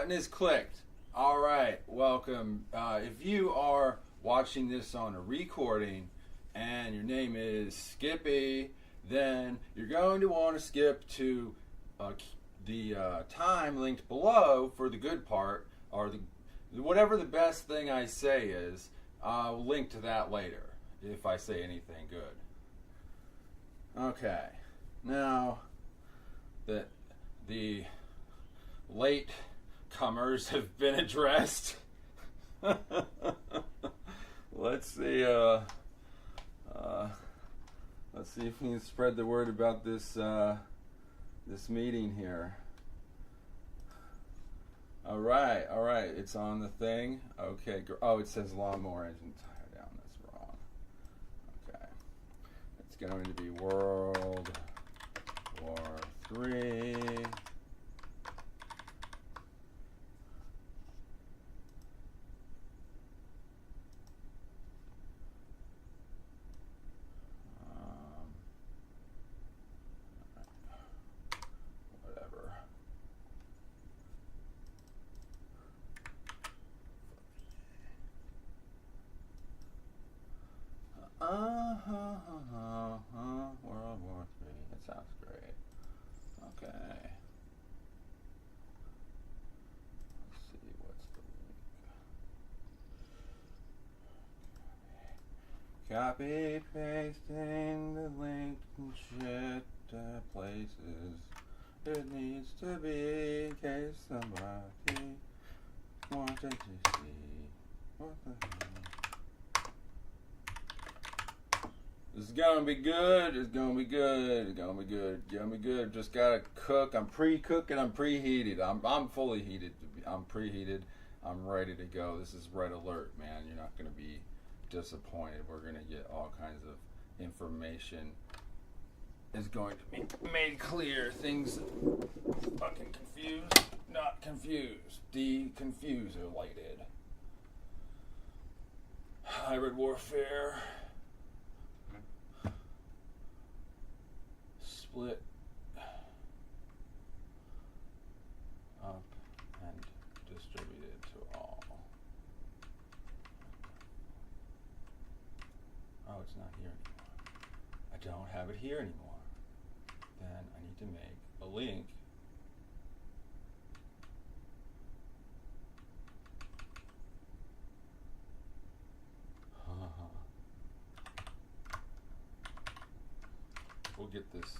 button is clicked. All right, welcome. If you are watching this on a recording and your name is Skippy, then you're going to want to skip to the time linked below for the good part, or whatever the best thing I say is. I'll link to that later if I say anything good. Okay, now that the late comers have been addressed, let's see. Let's see if we can spread the word about this this meeting here. All right. It's on the thing. Okay. Oh, it says lawnmower engine tire down. That's wrong. Okay. It's going to be World War III. World War III. That sounds great. Okay. Let's see, what's the link? Copy, pasting the link and shit to places it needs to be in case somebody wanted to see what the hell. This is gonna be good. It's gonna be good. It's gonna be good. It's gonna be good. Just gotta cook. I'm pre-cooking. I'm preheated. I'm fully heated. I'm preheated. I'm ready to go. This is red alert, man. You're not gonna be disappointed. We're gonna get all kinds of information. Is going to be made clear. Things fucking confused, not confused. Deconfuselated. Hybrid warfare. Split up and distributed to all. Oh, it's not here anymore. I don't have it here anymore. Then I need to make a link. We'll get this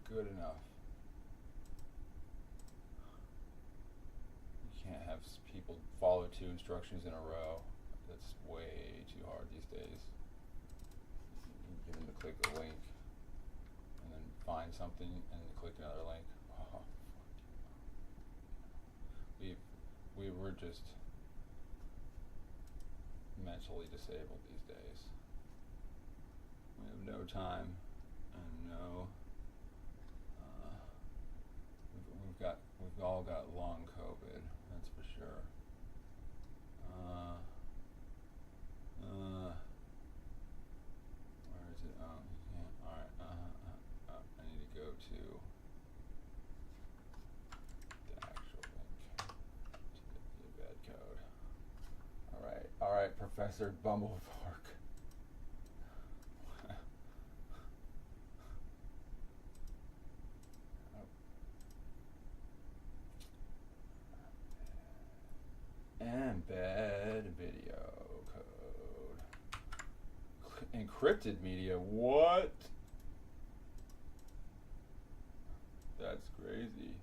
good enough. You can't have people follow 2 instructions in a row. That's way too hard these days. You get them to click a link and then find something and then click another link. Oh, we were just mentally disabled these days. We have no time and no. We've all got long COVID, that's for sure. Where is it? Yeah, alright, I need to go to the actual link to the embed code. Alright, Professor Bumblefork. Embed video code. Encrypted media. What? That's crazy.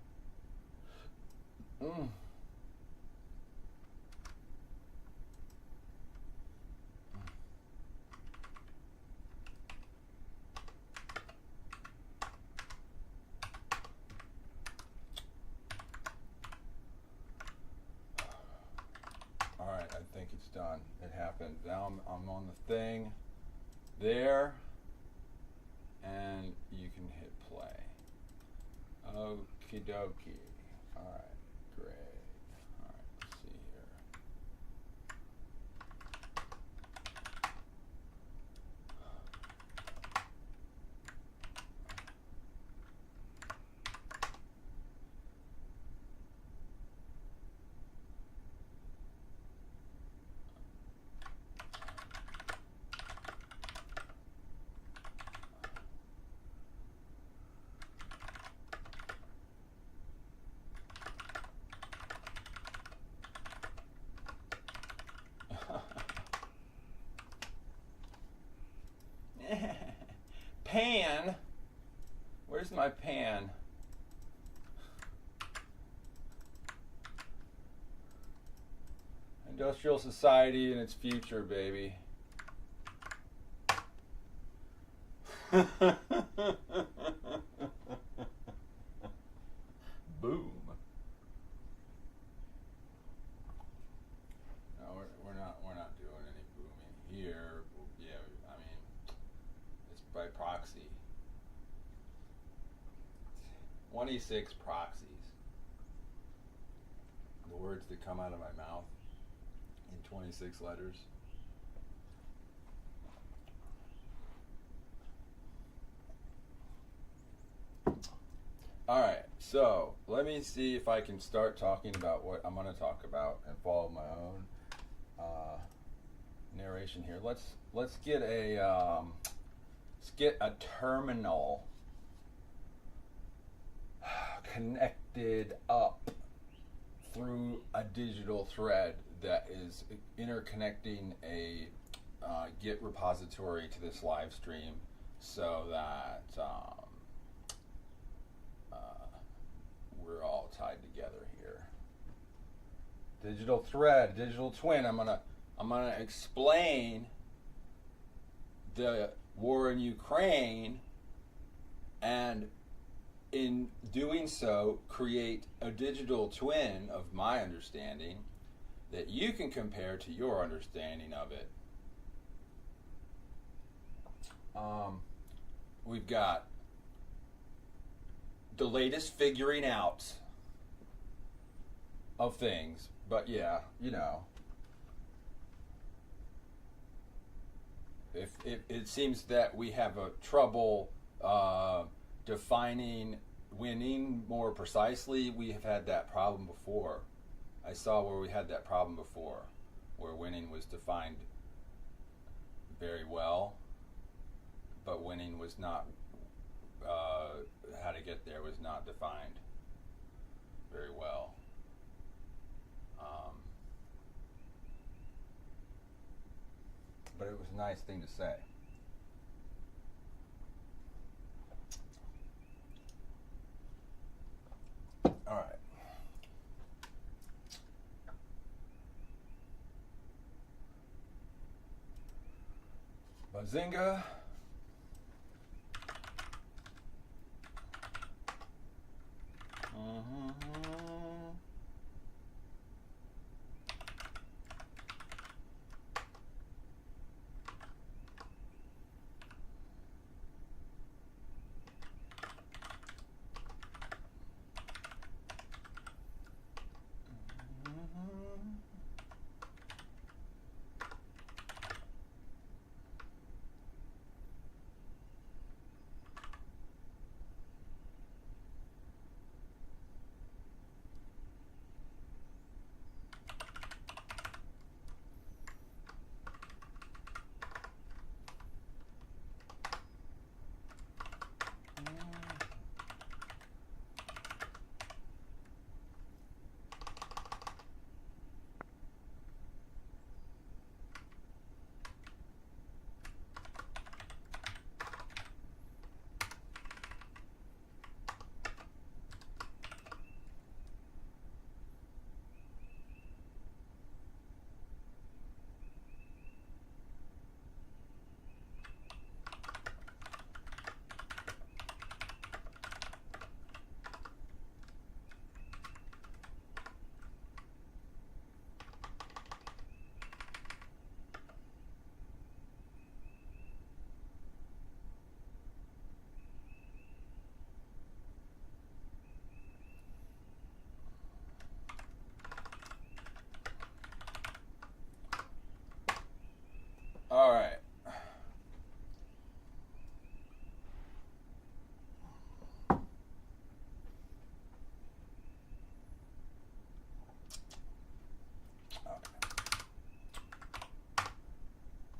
happened. Now I'm on the thing there, and you can hit play. Okie dokie. All right, great. All right, let's see here. Pan? Where's my pan? Industrial society and its future, baby. Boom. No, we're not doing any booming here. Yeah, I mean, it's by proxy. 26 proxies. The words that come out of my mouth in 26 letters. All right, so let me see if I can start talking about what I'm going to talk about and follow my own narration here. Let's get a terminal connected up through a digital thread that is interconnecting a Git repository to this live stream, so that we're all tied together here. Digital thread, digital twin. I'm gonna explain the war in Ukraine, and in doing so, create a digital twin of my understanding that you can compare to your understanding of it. We've got the latest figuring out of things, but yeah, you know, if it seems that we have a trouble defining winning more precisely. We have had that problem before. I saw where we had that problem before, where winning was defined very well, but winning was not, how to get there was not defined very well. But it was a nice thing to say. All right. Bazinga.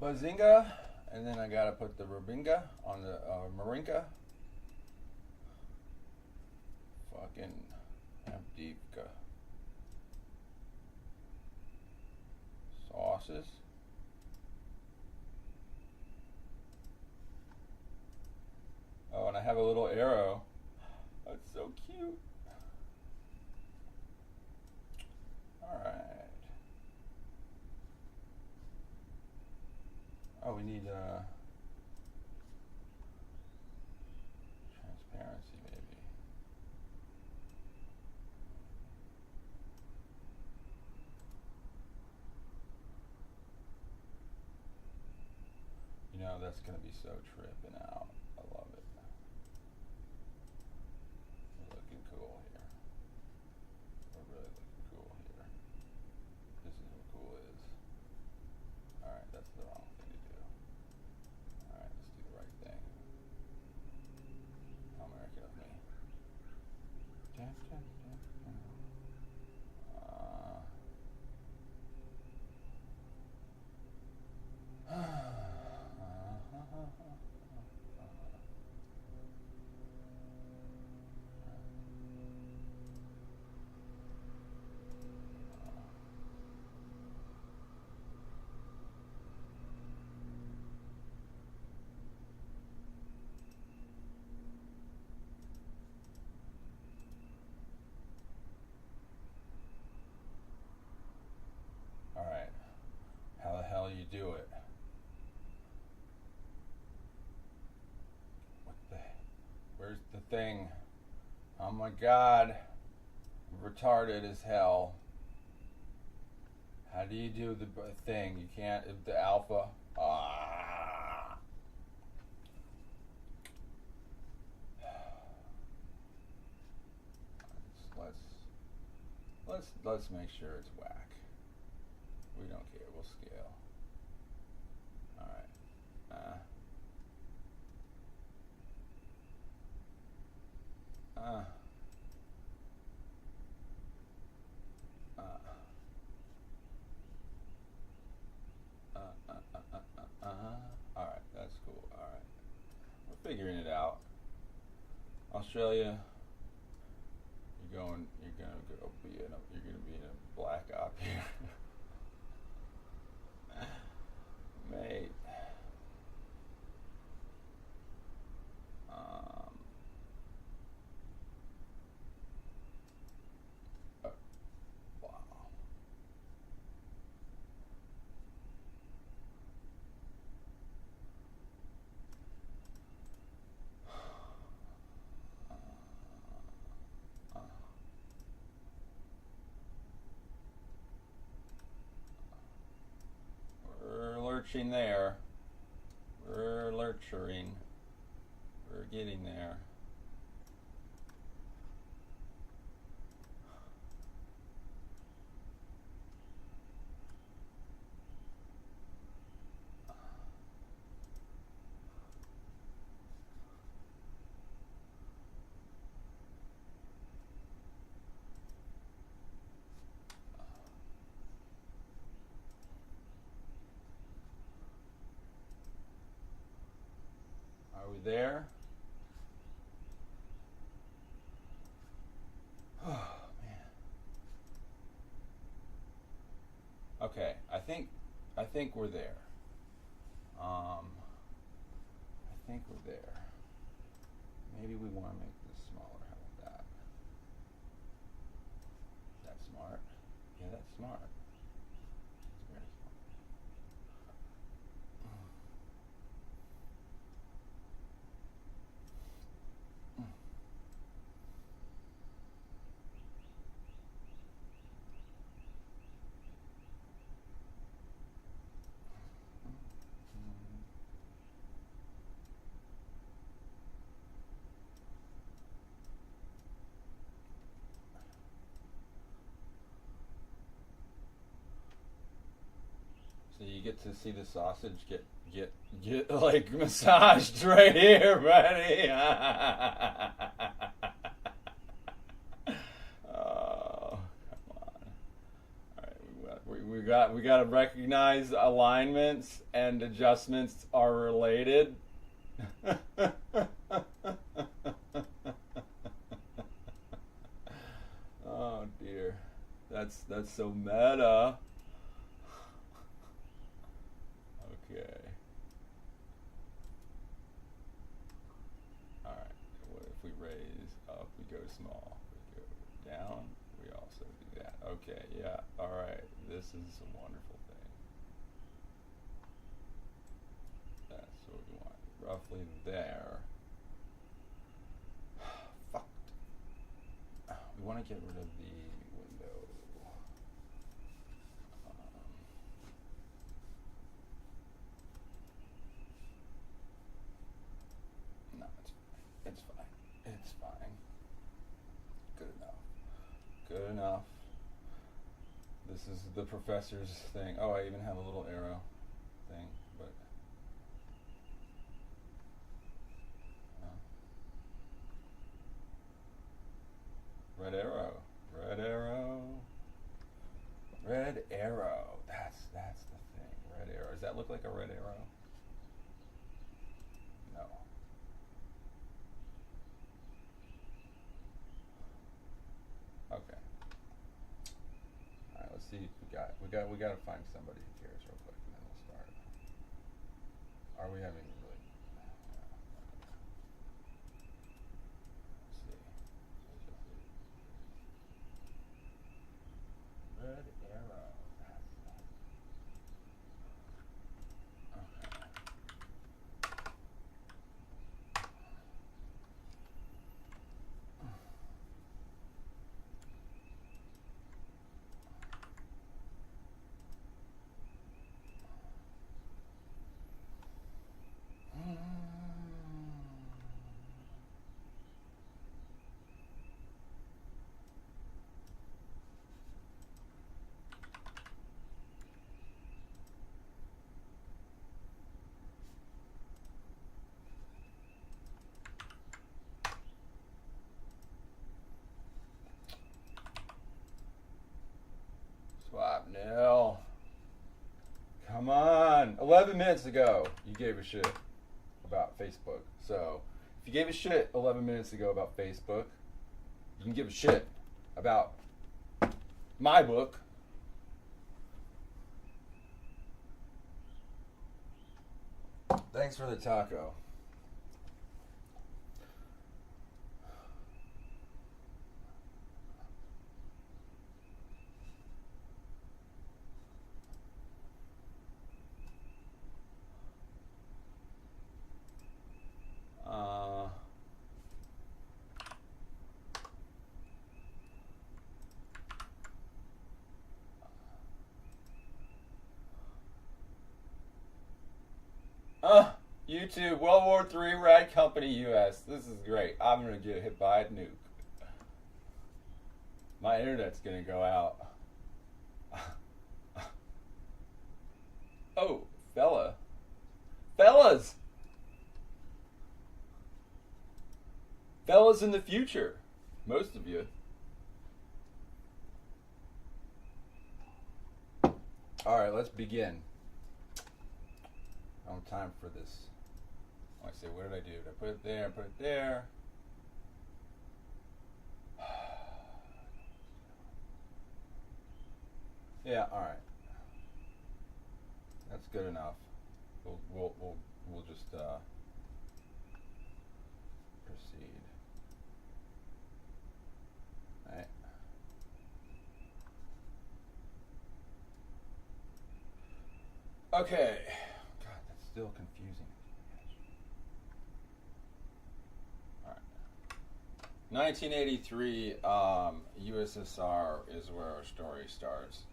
Bazinga, and then I gotta put the Rubinga on the Marinka. Fucking Abdivka. Sauces. Oh, and I have a little arrow. That's so cute. Alright. Oh, we need transparency, maybe. You know, that's going to be so tripping out. I love it. We're looking cool here. We're really looking cool here. This is what cool is. Alright, that's the wrong thing to do. Alright, let's do the right thing. How American of me. Alright. How the hell you do it? Where's the thing? Oh my god. I'm retarded as hell. How do you do the thing? You can't, the alpha. Ah. Let's make sure it's whack. We don't care, we'll scale. Alright. Alright, that's cool. Alright. We're figuring it out. Australia, you're gonna be in a black op here. Mate. Wow. We're lurching there. We're lurching. We're getting there. Are we there? Oh man. Okay, I think we're there. I think we're there. Maybe we want to make this smaller. How about that? That's smart. Yeah, that's smart. That's very smart. So you get to see the sausage get like massaged right here, buddy. Oh, come on. All right, we're we got to recognize alignments and adjustments are related. Oh dear, that's so meta. Okay. All right. What if we raise up? We go small. We go down. We also do that. Okay. Yeah. All right. This is a wonderful thing. That's what we want. Roughly there. Fucked. We want to get rid of the window. No, it's fine. It's fine. Good enough. Good enough. This is the professor's thing. Oh, I even have a little arrow thing, but red arrow. Red arrow. Red arrow. That's the thing. Red arrow. Does that look like a red arrow? No. Okay. All right. Let's see. We got to find somebody who cares real quick, and then we'll start. Are we having really? Let's see. Red arrow. Okay. Swap nil. Come on. 11 minutes ago, you gave a shit about Facebook. So, if you gave a shit 11 minutes ago about Facebook, you can give a shit about my book. Thanks for the taco. YouTube, World War III, Rad Company, US. This is great. I'm going to get hit by a nuke. My internet's going to go out. Oh, fellas! Fellas in the future. Most of you. Alright, let's begin. I don't have time for this. I say, what did I do? Did I put it there? Put it there. Yeah, all right. That's good enough. We'll just proceed. All right. Okay. God, that's still confusing. 1983, USSR is where our story starts.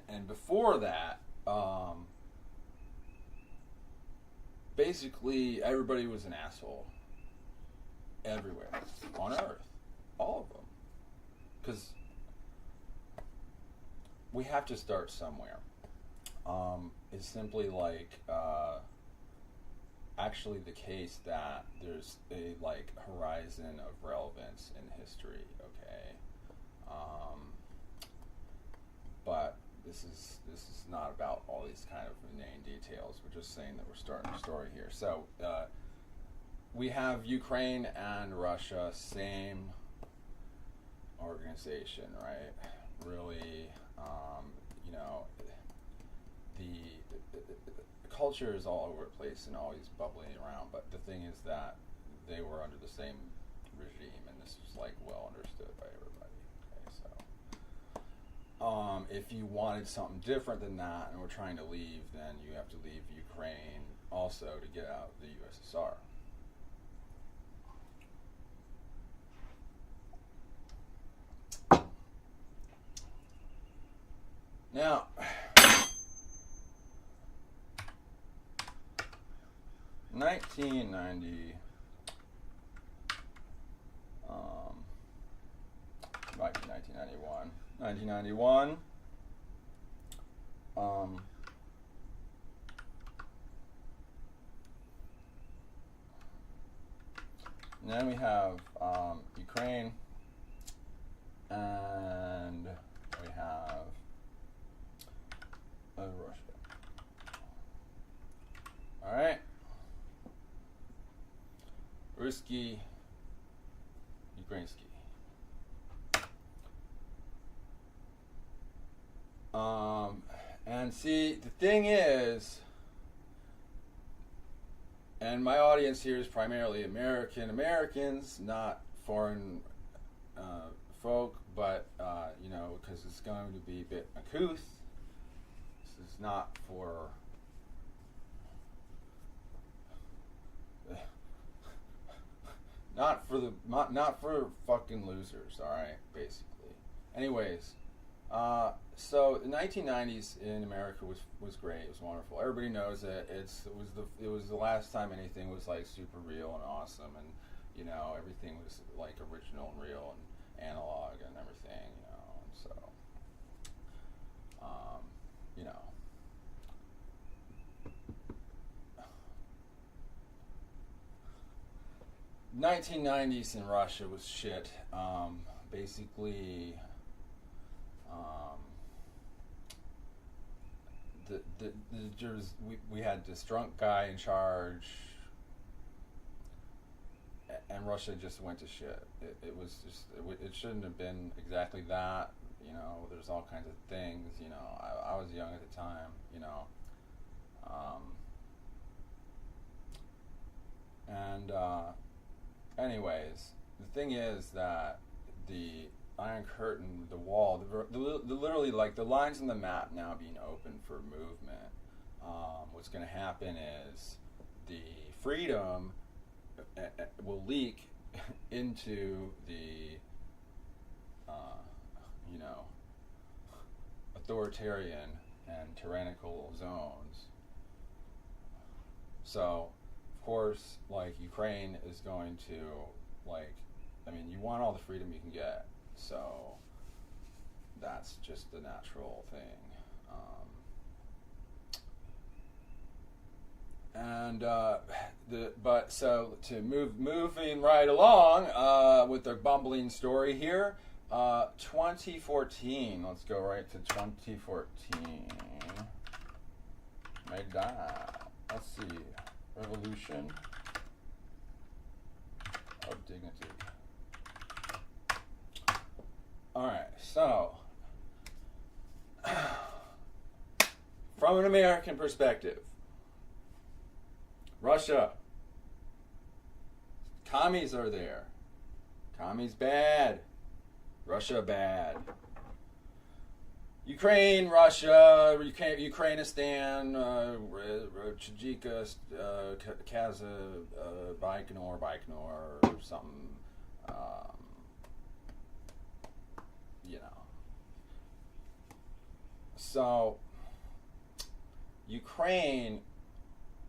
And before that, basically everybody was an asshole. Everywhere on Earth, all of them, because we have to start somewhere. It's simply like. Actually the case that there's a horizon of relevance in history, okay? but this is not about all these kind of inane details. We're just saying that we're starting a story here. So we have Ukraine and Russia, same organization, right? Really, the culture is all over the place and always bubbling around, but the thing is that they were under the same regime, and this was like well understood by everybody. Okay, so if you wanted something different than that and were trying to leave, then you have to leave Ukraine also to get out of the USSR. Now, might be 1991. 1991. And then we have Ukraine, and we have Russia. All right. Ruski, Ukrainsky. And see, the thing is, and my audience here is primarily Americans, not foreign folk, but because it's going to be a bit uncouth. This is not for not for fucking losers, all right, basically. Anyways, so the 1990s in America was great. It was wonderful. Everybody knows it. It was the last time anything was like super real and awesome, and everything was like original and real and analog and everything, and so 1990s in Russia was shit. Basically, we had this drunk guy in charge, and Russia just went to shit. It was just it shouldn't have been exactly that. There's all kinds of things. I was young at the time. Anyways, the thing is that the Iron Curtain, the wall, the literally like the lines on the map now being open for movement. What's going to happen is the freedom will leak into the authoritarian and tyrannical zones. So, of course, like Ukraine is going to you want all the freedom you can get. So that's just the natural thing. Moving right along with the bumbling story here, 2014. Let's go right to 2014. Made that. Let's see. Revolution of Dignity. All right. So, from an American perspective, Russia. Commies are there. Commies bad. Russia bad. Ukraine, Russia, Ukrainistan, Tajika, Baikonur, or something. So, Ukraine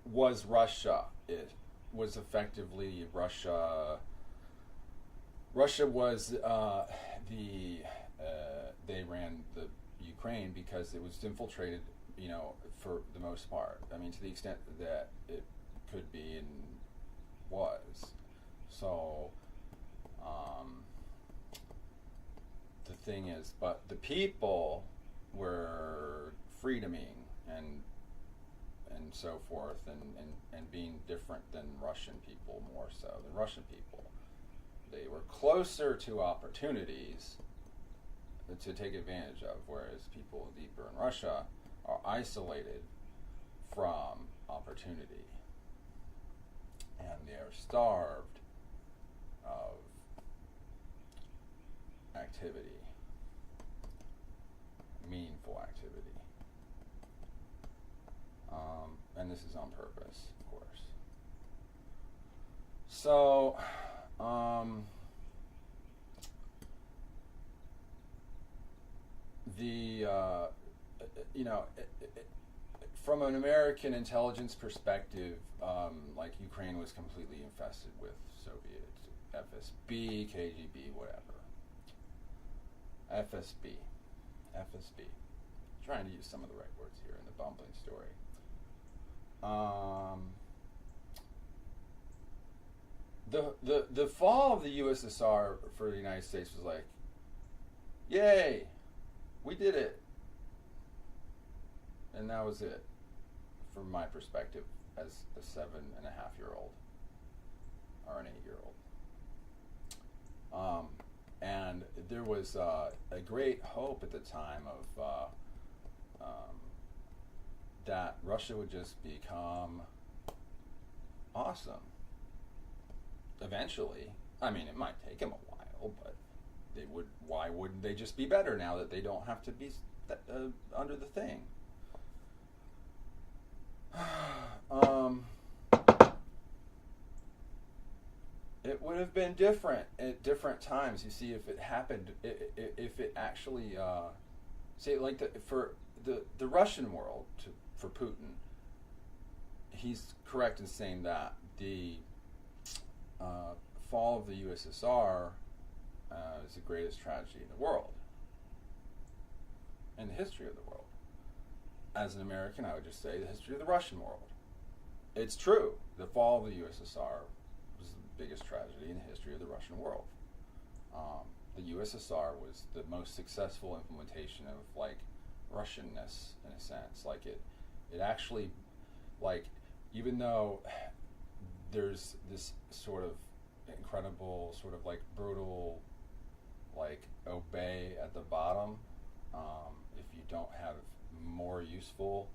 was Russia. It was effectively Russia. Russia was they ran the Ukraine because it was infiltrated, for the most part. I mean, to the extent that it could be and was. So, the thing is, but the people were freedoming and so forth, and being different than Russian people, more so than Russian people. They were closer to opportunities to take advantage of, whereas people deeper in Russia are isolated from opportunity, and they are starved of activity, meaningful activity. And this is on purpose, of course. So, from an American intelligence perspective, like Ukraine was completely infested with Soviet FSB, KGB, whatever. FSB. Trying to use some of the right words here in the bumbling story. The fall of the USSR for the United States was like, yay, we did it. And that was it, from my perspective, as a 7.5-year-old or an 8-year-old. And there was a great hope at the time of that Russia would just become awesome. Eventually. I mean, it might take them a while, but they would. Why wouldn't they just be better now that they don't have to be under the thing? It would have been different at different times. You see, if it happened, if it actually, say, like for the Russian world, for Putin, he's correct in saying that the fall of the USSR is the greatest tragedy in the world, in the history of the world. As an American, I would just say the history of the Russian world. It's true. The fall of the USSR was the biggest tragedy in the history of the Russian world. The USSR was the most successful implementation of, like, Russianness, in a sense. Like, it actually, like, even though there's this sort of incredible, sort of, like, brutal, like, obey at the bottom, if you don't have more useful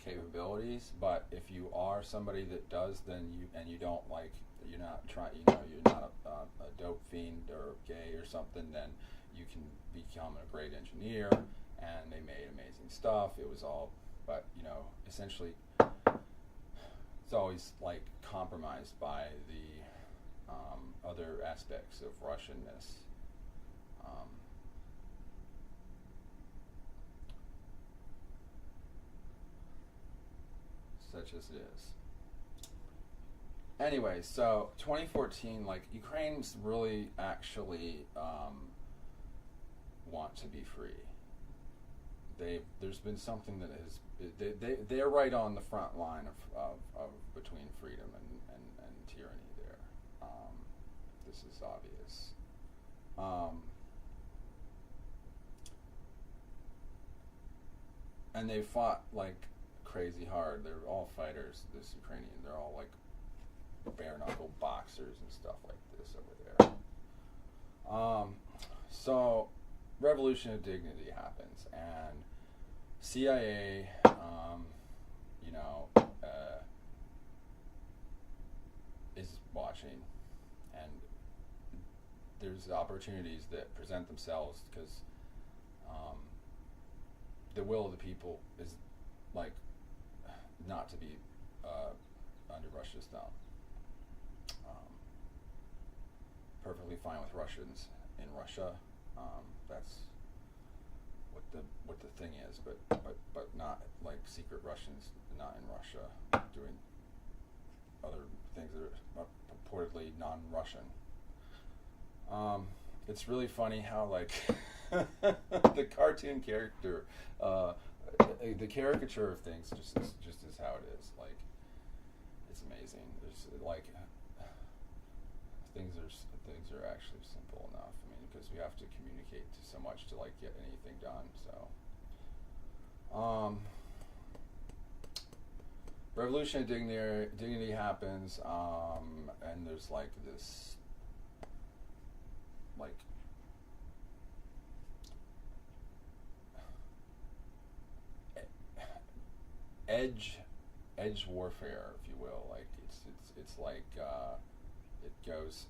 capabilities, but if you are somebody that does, then you don't, like, you're not trying, you're not a dope fiend or gay or something, then you can become a great engineer. And they made amazing stuff. It was all, but essentially, it's always, like, compromised by the other aspects of Russianness. Such as it is. Anyway, so 2014, like, Ukraine's really actually want to be free. There's been something that has, they're right on the front line of between freedom and tyranny there. This is obvious. And they fought, like, crazy hard. They're all fighters, this Ukrainian. They're all, like, bare-knuckle boxers and stuff like this over there. So, revolution of dignity happens, and CIA, is watching, and there's opportunities that present themselves because the will of the people is, like, not to be under Russia's thumb. Perfectly fine with Russians in Russia. That's what the thing is, but not, like, secret Russians not in Russia doing other things that are purportedly non-Russian. It's really funny how, like, the cartoon character, the caricature of things just is how it is. Like, it's amazing. There's, like, things are actually simple enough. I mean, because we have to communicate to so much to like get anything done. So, revolution of dignity happens, and there's like this like edge warfare, if you will. Like it's like it goes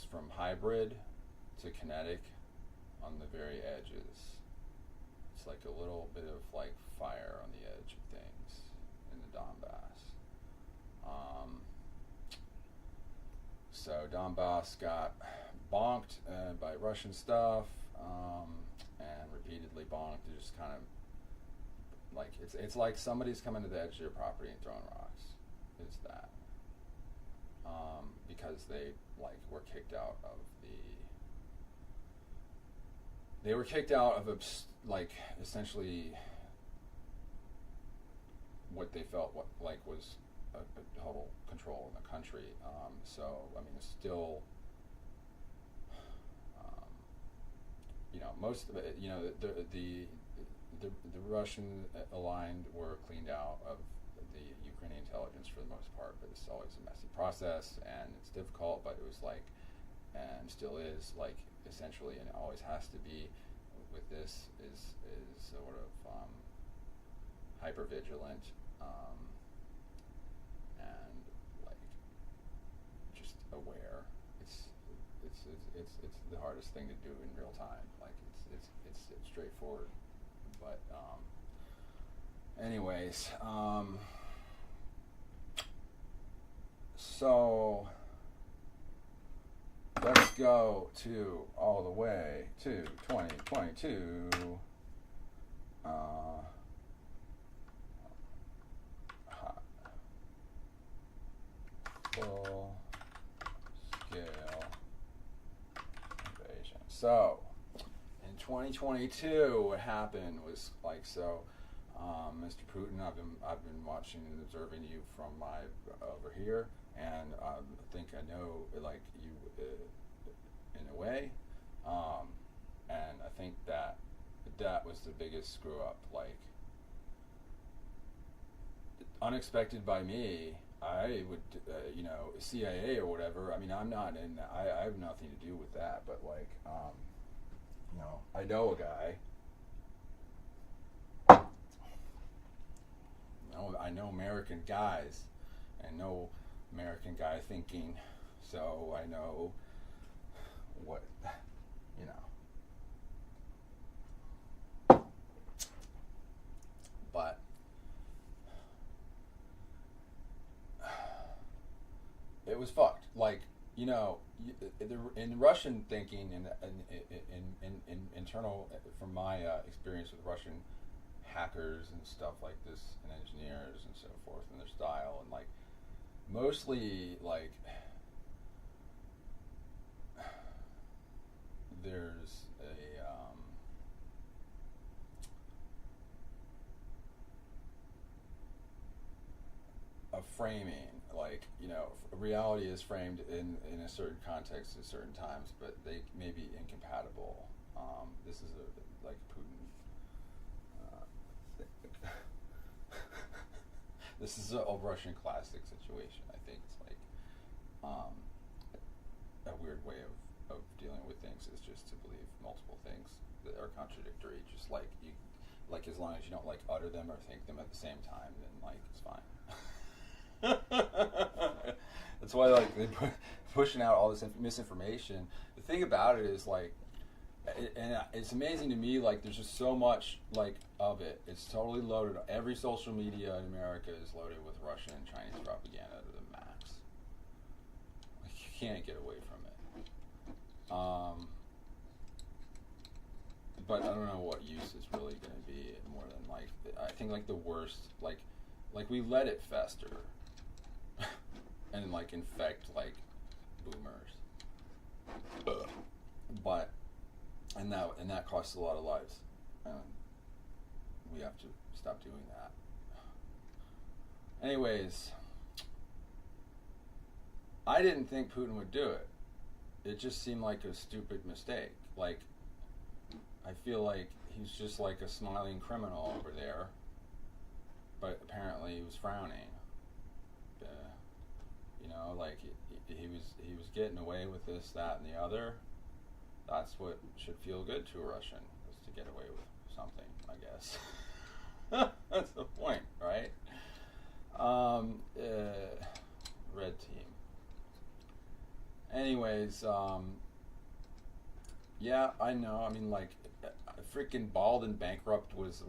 from hybrid to kinetic on the very edges. It's like a little bit of like fire on the edge of things in the Donbass. So Donbass got bonked by Russian stuff, and repeatedly bonked. They just kind of like it's like somebody's coming to the edge of your property and throwing rocks. Is that because they like were kicked out of like essentially what they felt was a total control in the country. So I mean, it's still most of it. The Russian aligned were cleaned out of the Ukrainian intelligence for the most part, but it's always a messy process and it's difficult. But it was like, and still is like, essentially, and it always has to be. With this is sort of hypervigilant and like just aware. It's the hardest thing to do in real time. Like it's straightforward, but anyways, so let's go to all the way to 2022. Full scale invasion. So, in 2022, what happened was like so. Mr. Putin, I've been watching and observing you from my over here, and I think I know like you in a way, and I think that was the biggest screw up. Like unexpected by me, I would CIA or whatever. I mean, I'm not in. I have nothing to do with that. But like, I know a guy. I know American guys. I know American guy thinking, so I know what, But it was fucked. Like, in Russian thinking and in internal, from my experience with Russian hackers and stuff like this, and engineers and so forth, and their style, and like mostly like there's a framing, like reality is framed in a certain context at certain times, but they may be incompatible. This is like Putin. This is a Russian classic situation. I think it's like a weird way of dealing with things is just to believe multiple things that are contradictory. Just like as long as you don't like utter them or think them at the same time, then like it's fine. That's why like they pushing out all this misinformation. The thing about it is like, and it's amazing to me, like there's just so much like of it. It's totally loaded. Every social media in America is loaded with Russian and Chinese propaganda to the max. Like, you can't get away from it. But I don't know what use is really going to be more than like, I think like the worst, like we let it fester and like infect like boomers. But and that costs a lot of lives, and we have to stop doing that. Anyways, I didn't think Putin would do it. it just seemed like a stupid mistake. Like, I feel like he's just like a smiling criminal over there, but apparently he was frowning. You know, like he was getting away with this, that, and the other. That's what should feel good to a Russian, is to get away with something, I guess. That's the point, right? Red team. Anyways, yeah, I know. I mean, like, freaking Bald and Bankrupt was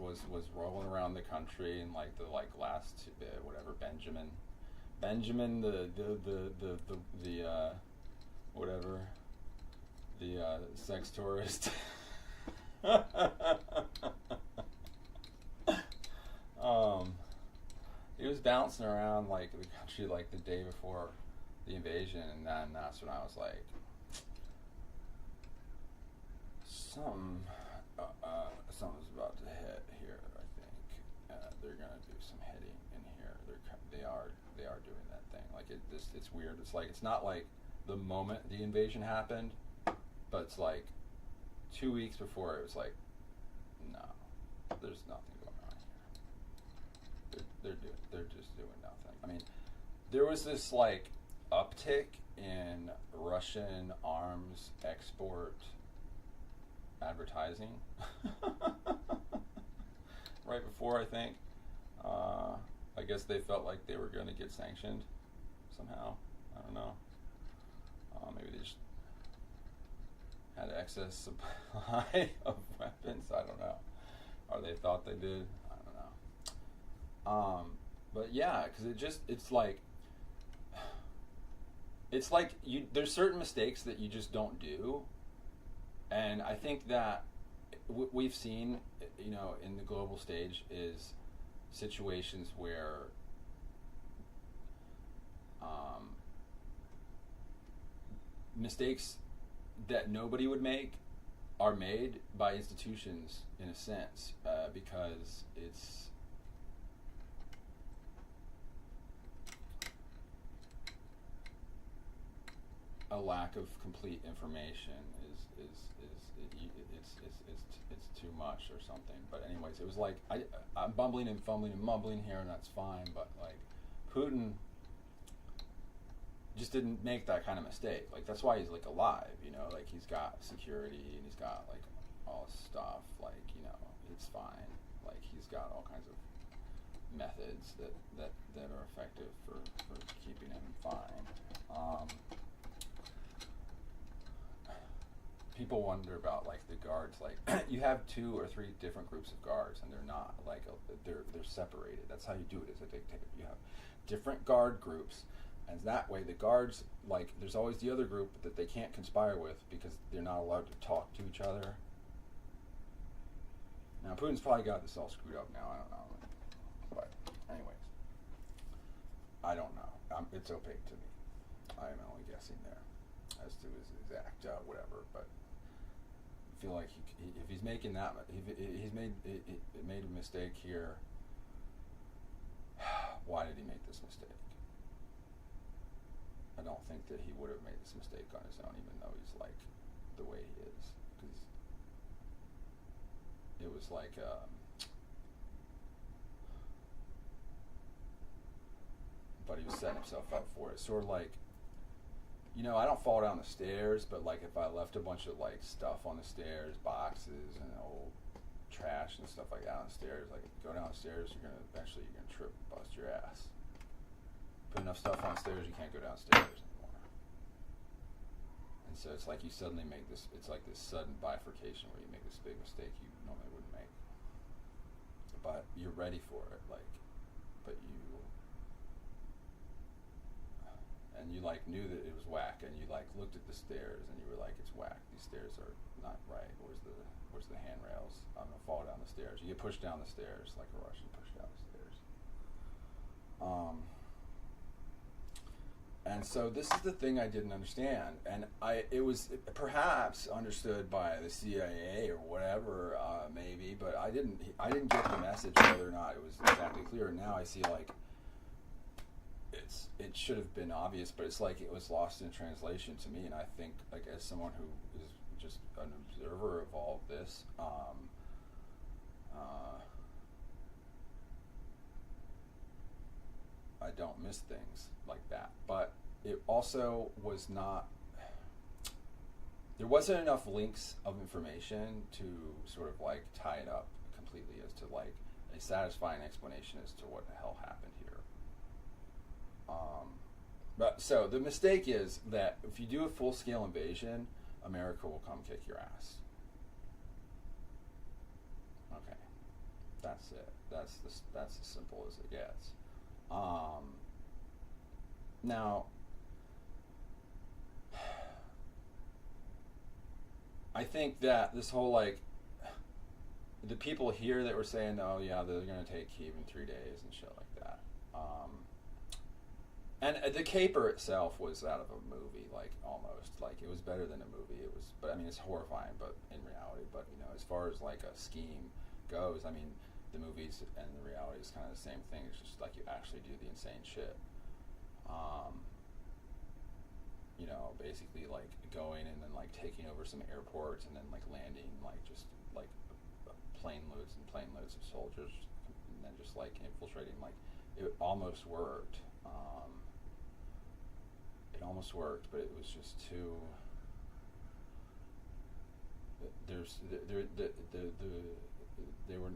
rolling around the country, and like the last whatever Benjamin the whatever the sex tourist. He was bouncing around like the country like the day before the invasion, and then that's when I was like, something's about to hit here. I think they're gonna do some hitting in here. They are doing that thing. Like it's weird. It's like, it's not like the moment the invasion happened, but it's like 2 weeks before. It was like, no, there's nothing going on here. They're just doing nothing. I mean, there was this like uptick in Russian arms export advertising right before, I think. I guess they felt like they were going to get sanctioned somehow. I don't know. Maybe they just had excess supply of weapons. I don't know. Or they thought they did. I don't know. But yeah, because it's like there's certain mistakes that you just don't do. And I think that we've seen, you know, in the global stage is situations where mistakes that nobody would make are made by institutions in a sense, because it's a lack of complete information it's too much or something. But anyways, it was like I'm bumbling and fumbling and mumbling here, and that's fine. But like Putin just didn't make that kind of mistake. Like that's why he's like alive, you know. Like he's got security and he's got like all this stuff. Like, you know, it's fine. Like he's got all kinds of methods that are effective for keeping him fine. People wonder about like the guards. Like you have 2 or 3 different groups of guards, and they're not like they're separated. That's how you do it as a dictator. You have different guard groups, and that way the guards, like, there's always the other group that they can't conspire with because they're not allowed to talk to each other. Now Putin's probably got this all screwed up now. I don't know, but anyways, I don't know. It's opaque to me. I'm only guessing there as to his exact whatever, but I feel like if he's making that, he's made a mistake here. Why did he make this mistake? I don't think that he would have made this mistake on his own, even though he's like the way he is, because it was like but he was setting himself up for it. Sort of like, you know, I don't fall down the stairs, but like if I left a bunch of like stuff on the stairs, boxes and old trash and stuff like that on the stairs, like if you go down the stairs, you're gonna trip and bust your ass. Put enough stuff on the stairs, you can't go downstairs anymore. And so it's like you suddenly make this, it's like this sudden bifurcation where you make this big mistake you normally wouldn't make. But you're ready for it, like, but you like knew that it was whack, and you like looked at the stairs and you were like, it's whack. These stairs are not right. Where's the handrails? I'm gonna fall down the stairs. You get pushed down the stairs like a Russian pushed down the stairs. And so this is the thing I didn't understand, and it was perhaps understood by the CIA or whatever, maybe, but I didn't get the message whether or not it was exactly clear. And now I see like it should have been obvious, but it's like it was lost in translation to me. And I think, like, as someone who is just an observer of all of this, I don't miss things like that. But it also was not. There wasn't enough links of information to sort of like tie it up completely as to like a satisfying explanation as to what the hell happened here. But so the mistake is that if you do a full-scale invasion, America will come kick your ass. Okay, that's it. That's as simple as it gets. Now, I think that this whole like the people here that were saying, oh yeah, they're gonna take Kyiv in 3 days and shit like that. And the caper itself was out of a movie, like almost. Like it was better than a movie. It was, but I mean, it's horrifying, but in reality. But you know, as far as like a scheme goes, I mean, the movies and the reality is kind of the same thing. It's just like you actually do the insane shit. You know, basically like going and then like taking over some airports and then like landing like just like plane loads of soldiers and then just like infiltrating. Like it almost worked. It almost worked, but it was just too. They were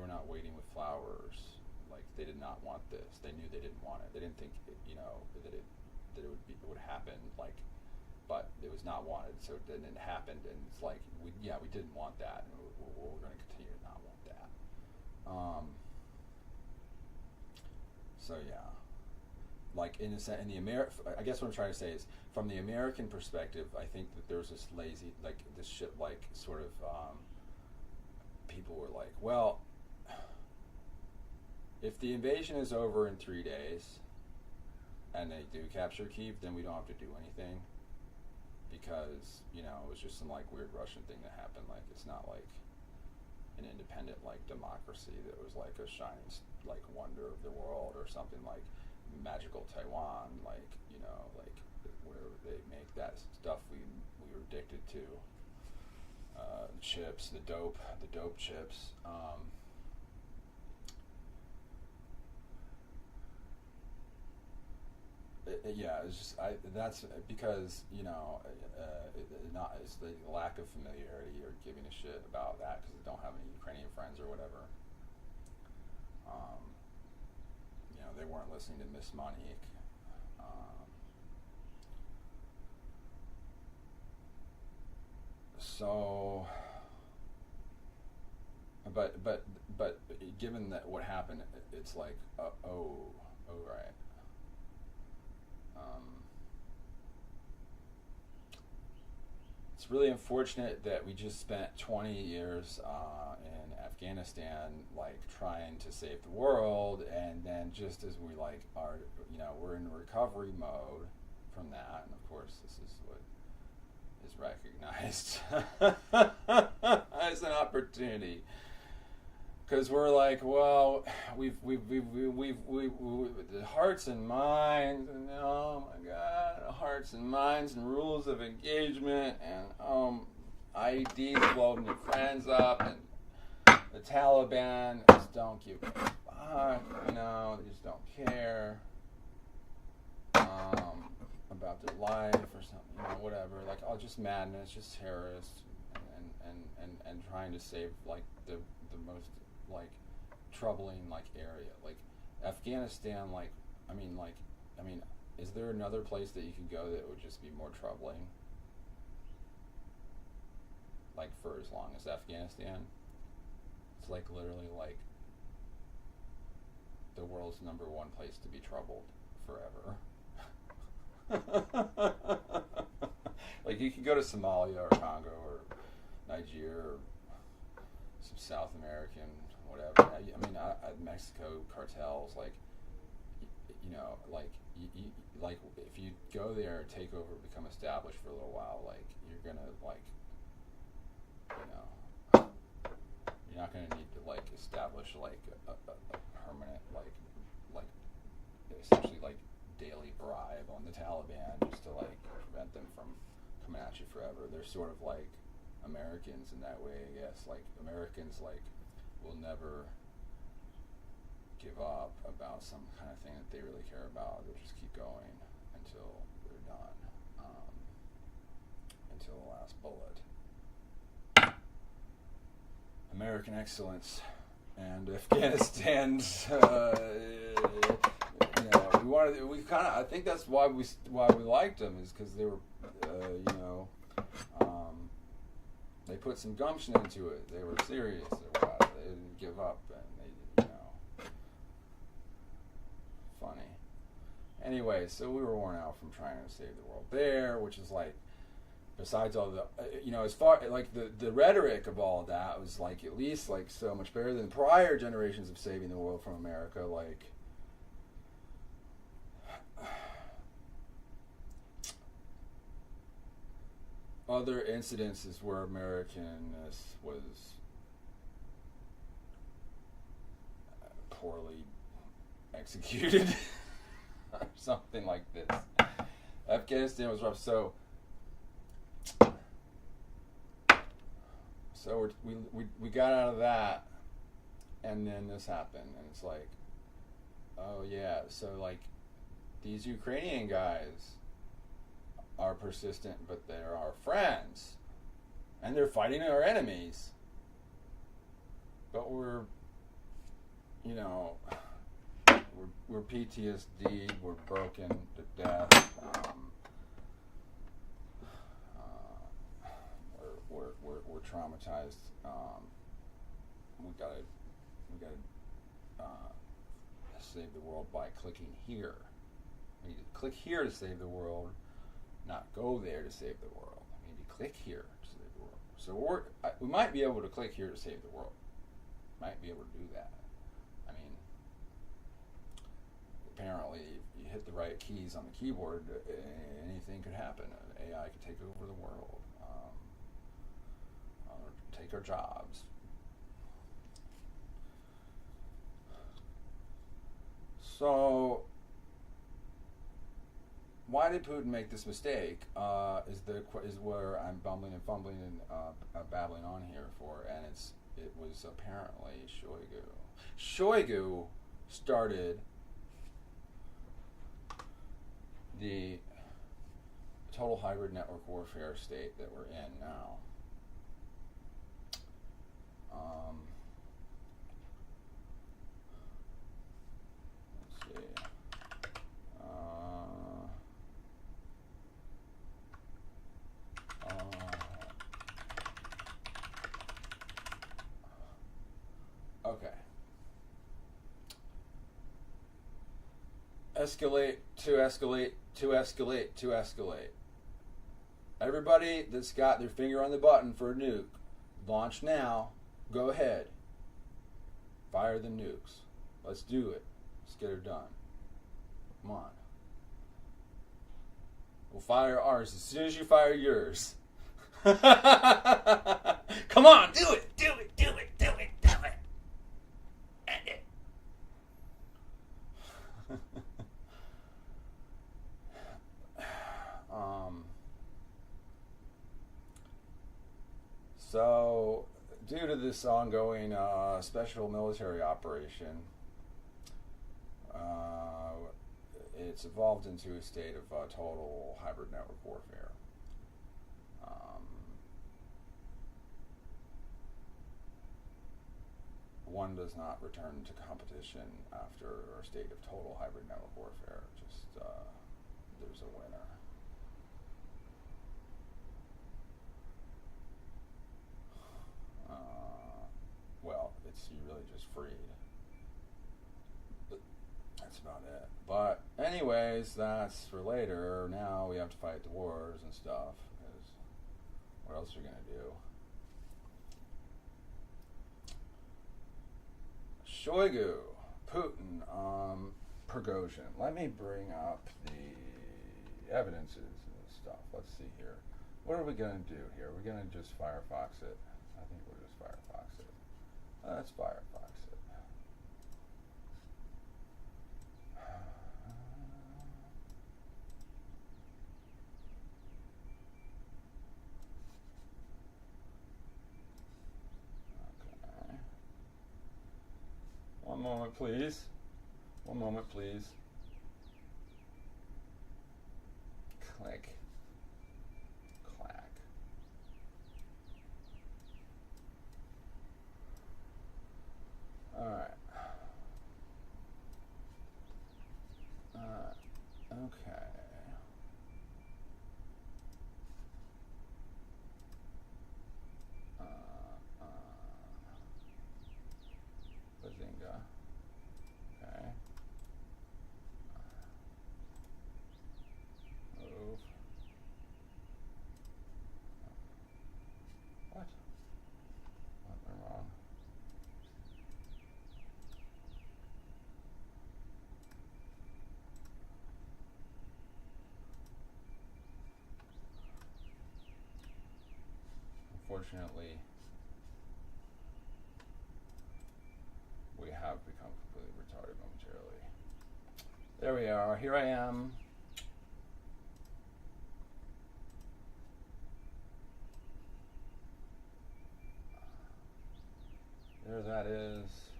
not waiting with flowers. Like they did not want this. They knew they didn't want it. They didn't think that it would happen. Like, but it was not wanted. So then it happened, and it's like we didn't want that, and we're going to continue to not want that. So yeah. Like in the I guess what I'm trying to say is, from the American perspective, I think that there's this lazy, like this shit, like sort of people were like, well, if the invasion is over in 3 days, and they do capture Kyiv, then we don't have to do anything, because it was just some like weird Russian thing that happened. Like it's not like an independent like democracy that was like a shining like wonder of the world or something like magical Taiwan, like like where they make that stuff we were addicted to, chips, the dope chips. It's just that's because it's the lack of familiarity or giving a shit about that because they don't have any Ukrainian friends or whatever. They weren't listening to Miss Monique. So, but given that what happened, it's like, right. It's really unfortunate that we just spent 20 years in Afghanistan, like trying to save the world, and then just as we like are, we're in recovery mode from that, and of course this is what is recognized as an opportunity, because we're like, well, we've the hearts and minds, and oh my God, hearts and minds and rules of engagement, and IEDs blowing your friends up, and the Taliban just don't give a fuck, they just don't care about their life or something, whatever. Like, just madness, just terrorists, and trying to save like the most like troubling like area, like Afghanistan. I mean, is there another place that you could go that would just be more troubling? Like for as long as Afghanistan, it's like literally like the world's #1 place to be troubled forever. Like you could go to Somalia or Congo or Nigeria or some South American whatever. Mexico cartels, like like if you go there, take over, become established for a little while, like you're gonna you're not gonna need to establish a permanent essentially they're sort of like Americans in that way, I guess. Like Americans like will never give up about some kind of thing that they really care about. They'll just keep going until they're done, until the last bullet. American excellence. And Afghanistan's, I think that's why we liked them, is because they were, they put some gumption into it. They were serious about it. They didn't give up, and they, funny. Anyway, so we were worn out from trying to save the world there, which is like, besides all the, as far, like, the rhetoric of all of that was, like, at least, like, so much better than prior generations of saving the world from America, like, other incidences where Americanness was poorly executed, or something like this. Afghanistan was rough, so we got out of that, and then this happened, and it's like, oh yeah, so like these Ukrainian guys are persistent, but they're our friends, and they're fighting our enemies, but we're PTSD, we're broken to death. We're traumatized. We gotta save the world by clicking here. We need to click here to save the world, not go there to save the world. We need to click here to save the world. So we might be able to click here to save the world. Might be able to do that. I mean, apparently, if you hit the right keys on the keyboard, anything could happen. AI could take over the world. Take our jobs. So, why did Putin make this mistake? Is where I'm bumbling and fumbling and babbling on here for, and it was apparently Shoigu. Shoigu started the total hybrid network warfare state that we're in now. Let's see. Okay. Escalate to escalate to escalate to escalate. Everybody that's got their finger on the button for a nuke, launch now. Go ahead. Fire the nukes. Let's do it. Let's get her done. Come on. We'll fire ours as soon as you fire yours. Come on, do it, do it, do it, do it, do it. End it. So, due to this ongoing special military operation, it's evolved into a state of total hybrid network warfare. One does not return to competition after a state of total hybrid network warfare. Just there's a winner. Well, you really just freed. That's about it. But anyways, that's for later. Now we have to fight the wars and stuff, because what else are we gonna do? Shoigu, Putin, Prigozhin. Let me bring up the evidences and stuff. Let's see here. What are we gonna do here? We're gonna just Firefox it. I think we'll just Firefox it. Let's Firefox it. moment, please. One moment, please. Click. Clack. All right. Okay. Bazinga. Okay. Move. What? What went wrong? Unfortunately, we have become completely retarded momentarily. There we are. Here I am. There that is.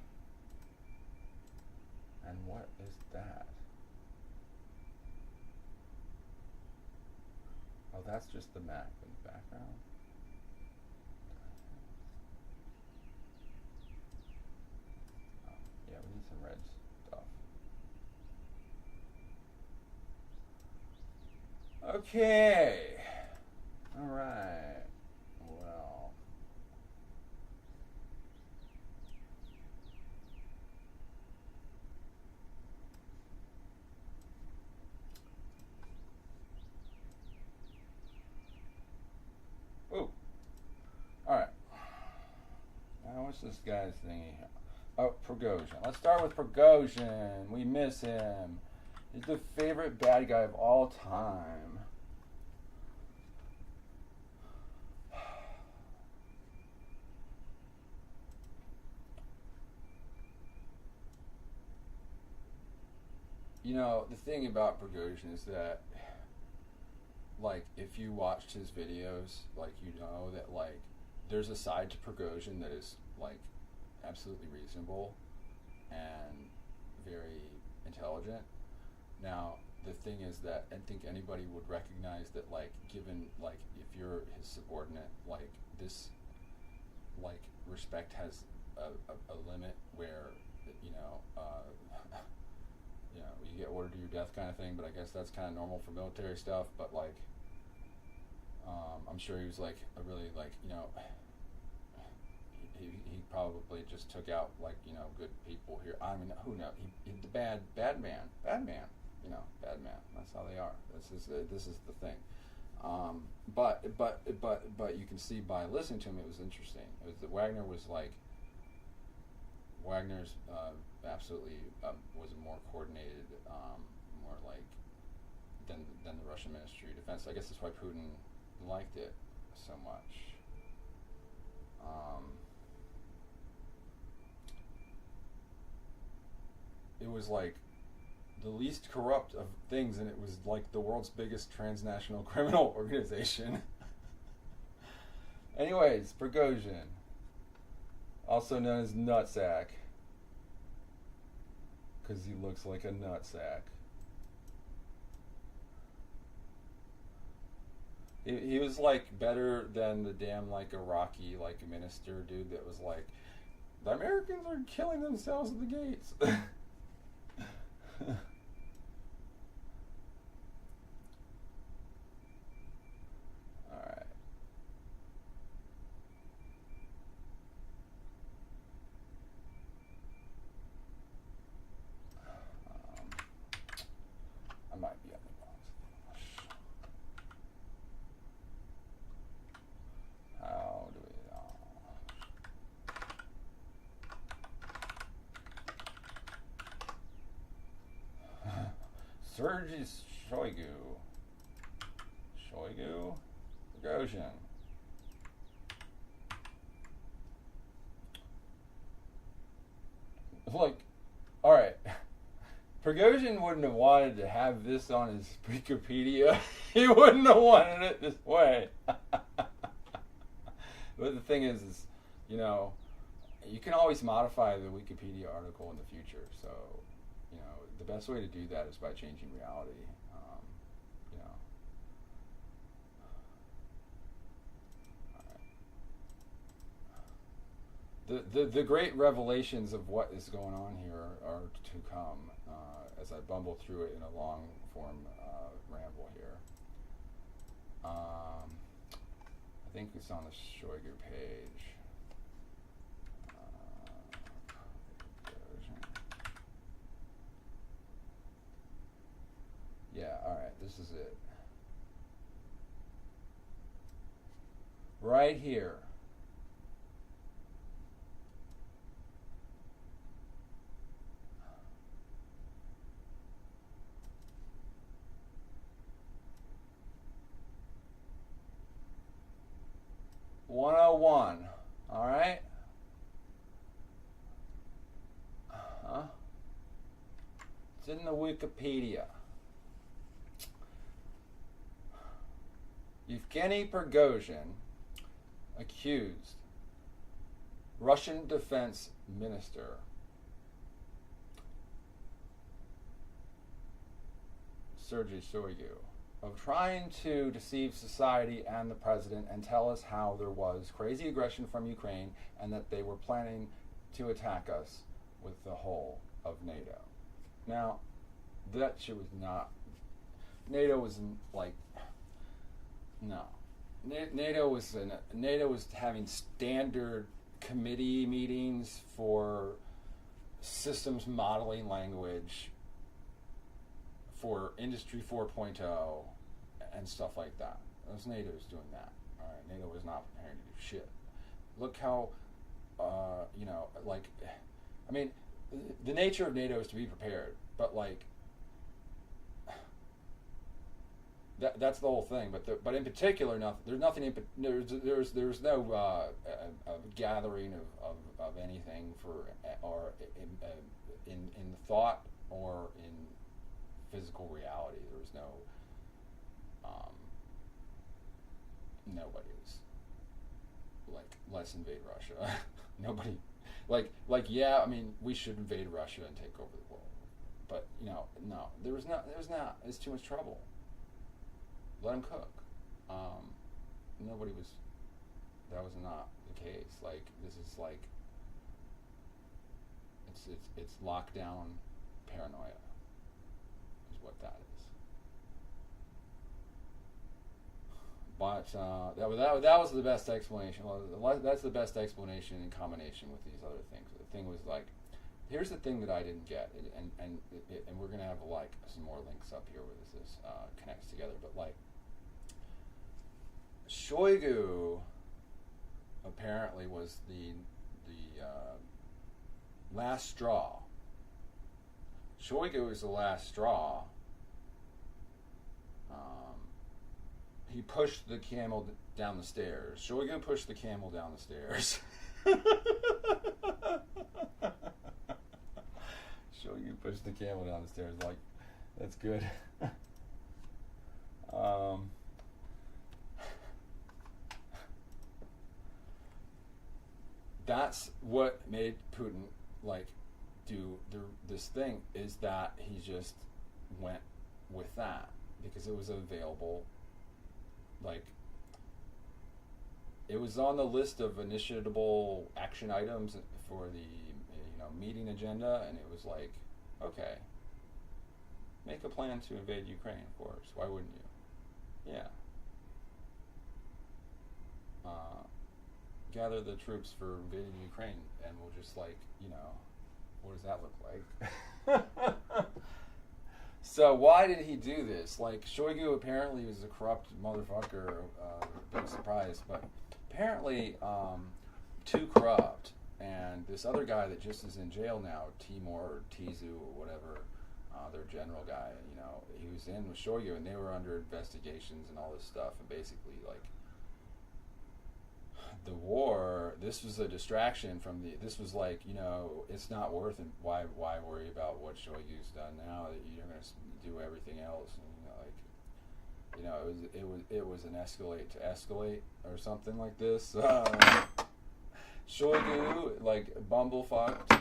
And what is that? Oh, that's just the map in the background. Yeah, we need some red stuff. Okay. All right. Well. Ooh. All right. Now, what's this guy's thingy? Oh, Prigozhin. Let's start with Prigozhin. We miss him. He's the favorite bad guy of all time. You know, the thing about Prigozhin is that, like, if you watched his videos, like, you know that, like, there's a side to Prigozhin that is, like, absolutely reasonable and very intelligent. Now, the thing is that I think anybody would recognize that, like, given, like, if you're his subordinate, like, this, like, respect has a limit where, you know, you know, you get ordered to your death kind of thing, but I guess that's kind of normal for military stuff, but, like, I'm sure he was, like, a really, like, you know, he probably just took out, like, you know, good people here. I mean, who knows? He the bad man, you know, bad man. That's how they are. This is the thing. But you can see by listening to him, it was interesting. It was that Wagner's absolutely was more coordinated, more like than the Russian Ministry of Defense. I guess that's why Putin liked it so much. It was like the least corrupt of things, and it was like the world's biggest transnational criminal organization. Anyways, Prigozhin, also known as Nutsack, because he looks like a nutsack. He was like better than the damn like Iraqi like minister dude that was like, the Americans are killing themselves at the gates. Alright. I might be on the box. How do we Sergei Shoigu? Prigozhin. Like, alright. Prigozhin wouldn't have wanted to have this on his Wikipedia. He wouldn't have wanted it this way. But the thing is, you know, you can always modify the Wikipedia article in the future. So, you know, the best way to do that is by changing reality. You know. All right. The great revelations of what is going on here are to come as I bumble through it in a long form ramble here. I think it's on the Shoigu page. Yeah, alright, this is it. Right here. (101), alright? It's in the Wikipedia. Yevgeny Prigozhin accused Russian Defense Minister Sergei Shoigu of trying to deceive society and the president and tell us how there was crazy aggression from Ukraine and that they were planning to attack us with the whole of NATO. Now, that shit was not... NATO was like... No. NATO was having standard committee meetings for systems modeling language for Industry 4.0 and stuff like that. That's NATO's doing that. All right, NATO was not preparing to do shit. Look how, you know, like, I mean, the nature of NATO is to be prepared, but like, that's the whole thing. But in particular, there's nothing. There's no gathering of anything for or in thought or in physical reality. There was no. Nobody was like, let's invade Russia. Nobody, like yeah. I mean, we should invade Russia and take over the world. But you know, no, there was not. It's too much trouble. Let them cook. Nobody was. That was not the case. Like, this is like. It's lockdown paranoia. Is what that is. But that was the best explanation. Well, that's the best explanation in combination with these other things. The thing was like, here's the thing that I didn't get, and we're gonna have like some more links up here where this connects together. But like, Shoigu apparently was the last straw. Shoigu was the last straw. He pushed the camel down the stairs. Shoigu pushed the camel down the stairs. Shoigu pushed the camel down the stairs. Like, that's good. That's what made Putin like do this thing, is that he just went with that because it was available. Like, it was on the list of initiatable action items for the meeting agenda, and it was like, okay, make a plan to invade Ukraine, of course. Why wouldn't you? Yeah. Gather the troops for invading Ukraine, and we'll just like, what does that look like? So why did he do this? Like, Shoigu apparently was a corrupt motherfucker, big surprise, but apparently too corrupt. And this other guy that just is in jail now, Timur or Tizu or whatever, their general guy, he was in with Shoigu, and they were under investigations and all this stuff. And basically, like, the war, this was a distraction from this was like, it's not worth it. Why worry about what Shoigu's done now that you're going to do everything else? And, it was an escalate to escalate or something like this. Shoigu, like, bumblefucked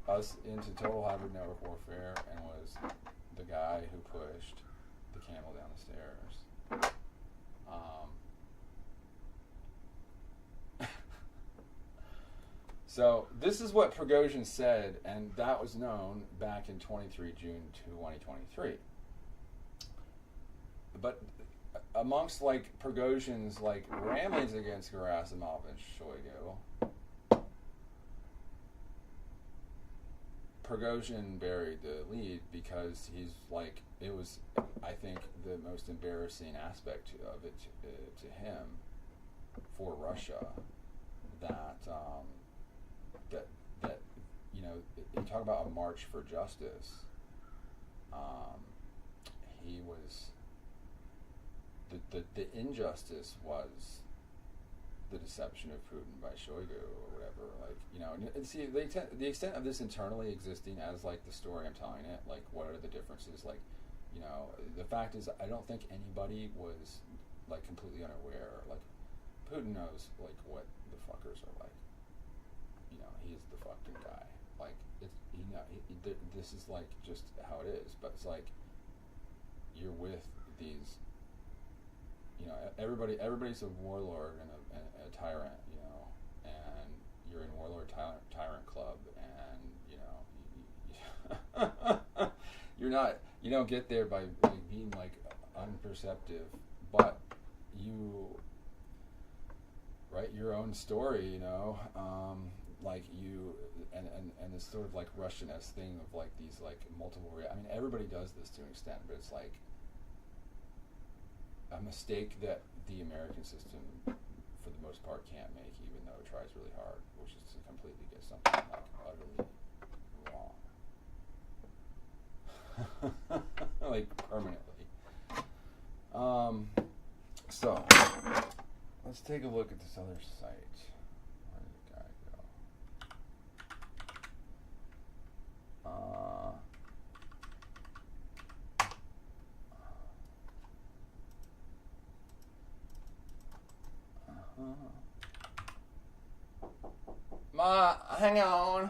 us into total hybrid network warfare and was the guy who pushed the camel down the stairs. So this is what Prigozhin said, and that was known back in June 2023. But amongst like Prigozhin's like ramblings against Gerasimov and Shoigu, Prigozhin buried the lead because he's like, it was, I think, the most embarrassing aspect of it to him for Russia that that you know, you talk about a march for justice. He was the injustice was the deception of Putin by Shoigu or whatever. Like, you know, and see the extent of this internally existing as like the story I'm telling it. Like, what are the differences? Like, you know, the fact is, I don't think anybody was like completely unaware. Like, Putin knows like what the fuckers are like. You know, he's the fucking guy. Like, it's, you know, this is like just how it is. But it's like you're with these. You know, everybody's a warlord and a tyrant. You know, and you're in warlord tyrant club, and you know, you're not. You don't get there by like being like unperceptive, but you write your own story. You know. Like you, and this sort of like Russian-esque thing of like these like multiple. I mean, everybody does this to an extent, but it's like a mistake that the American system, for the most part, can't make, even though it tries really hard, which is to completely get something like utterly wrong, like permanently. So let's take a look at this other site. Ma, hang on.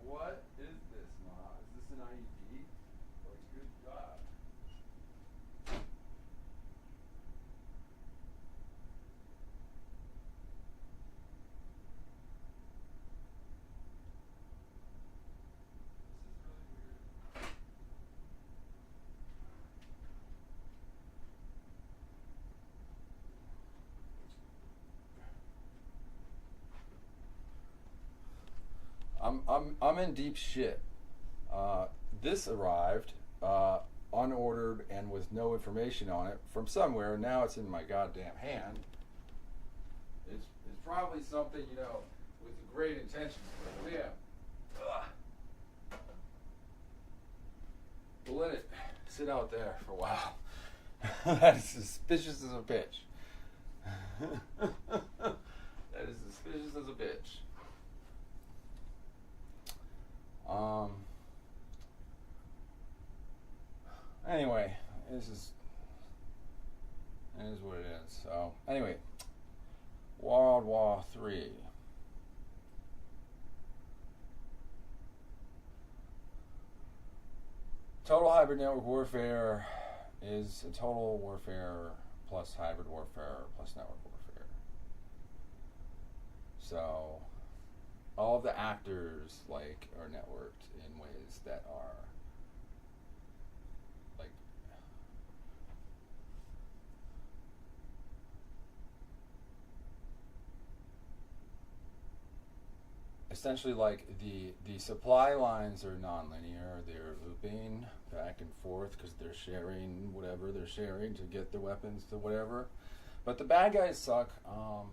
What is this, Ma? Is this an IED? Like, good God. This is really weird. I'm in deep shit. This arrived unordered and with no information on it from somewhere, and now it's in my goddamn hand. It's probably something, you know, with great intentions. But yeah. We'll let it sit out there for a while. That is suspicious as a bitch. That is suspicious as a bitch. Anyway, it is what it is. So, anyway, World War III. Total hybrid network warfare is a total warfare plus hybrid warfare plus network warfare. So, all of the actors like are networked in ways that are like essentially like the supply lines are nonlinear. They're looping back and forth because they're sharing whatever they're sharing to get the weapons to whatever. But the bad guys suck. Hang on.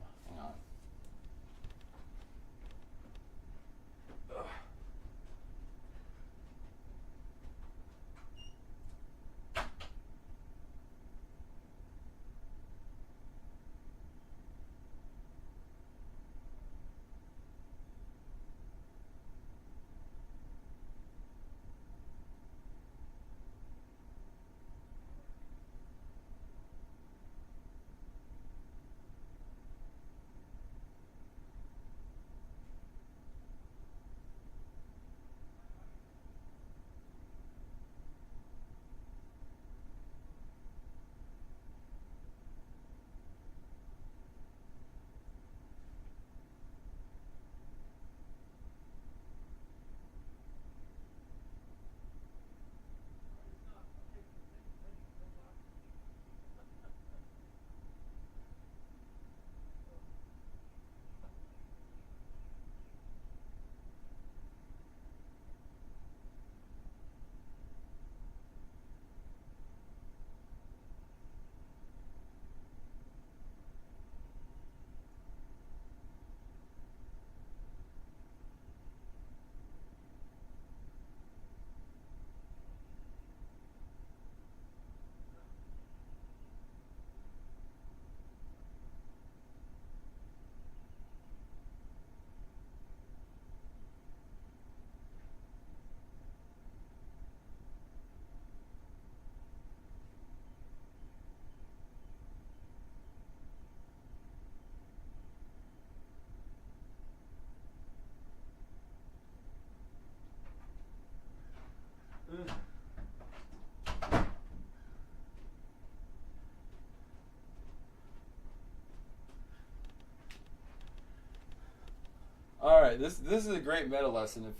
All right, this is a great meta lesson. If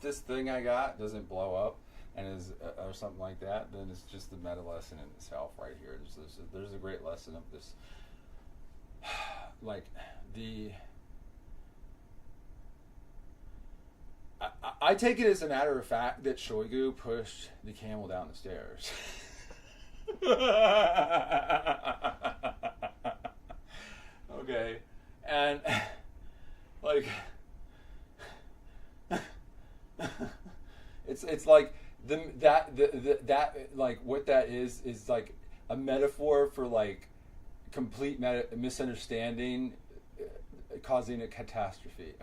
this thing I got doesn't blow up and is or something like that, then it's just the meta lesson in itself right here. There's a great lesson of this, like the. I take it as a matter of fact that Shoigu pushed the camel down the stairs. Okay, and like it's like that like what that is like a metaphor for like complete misunderstanding causing a catastrophe.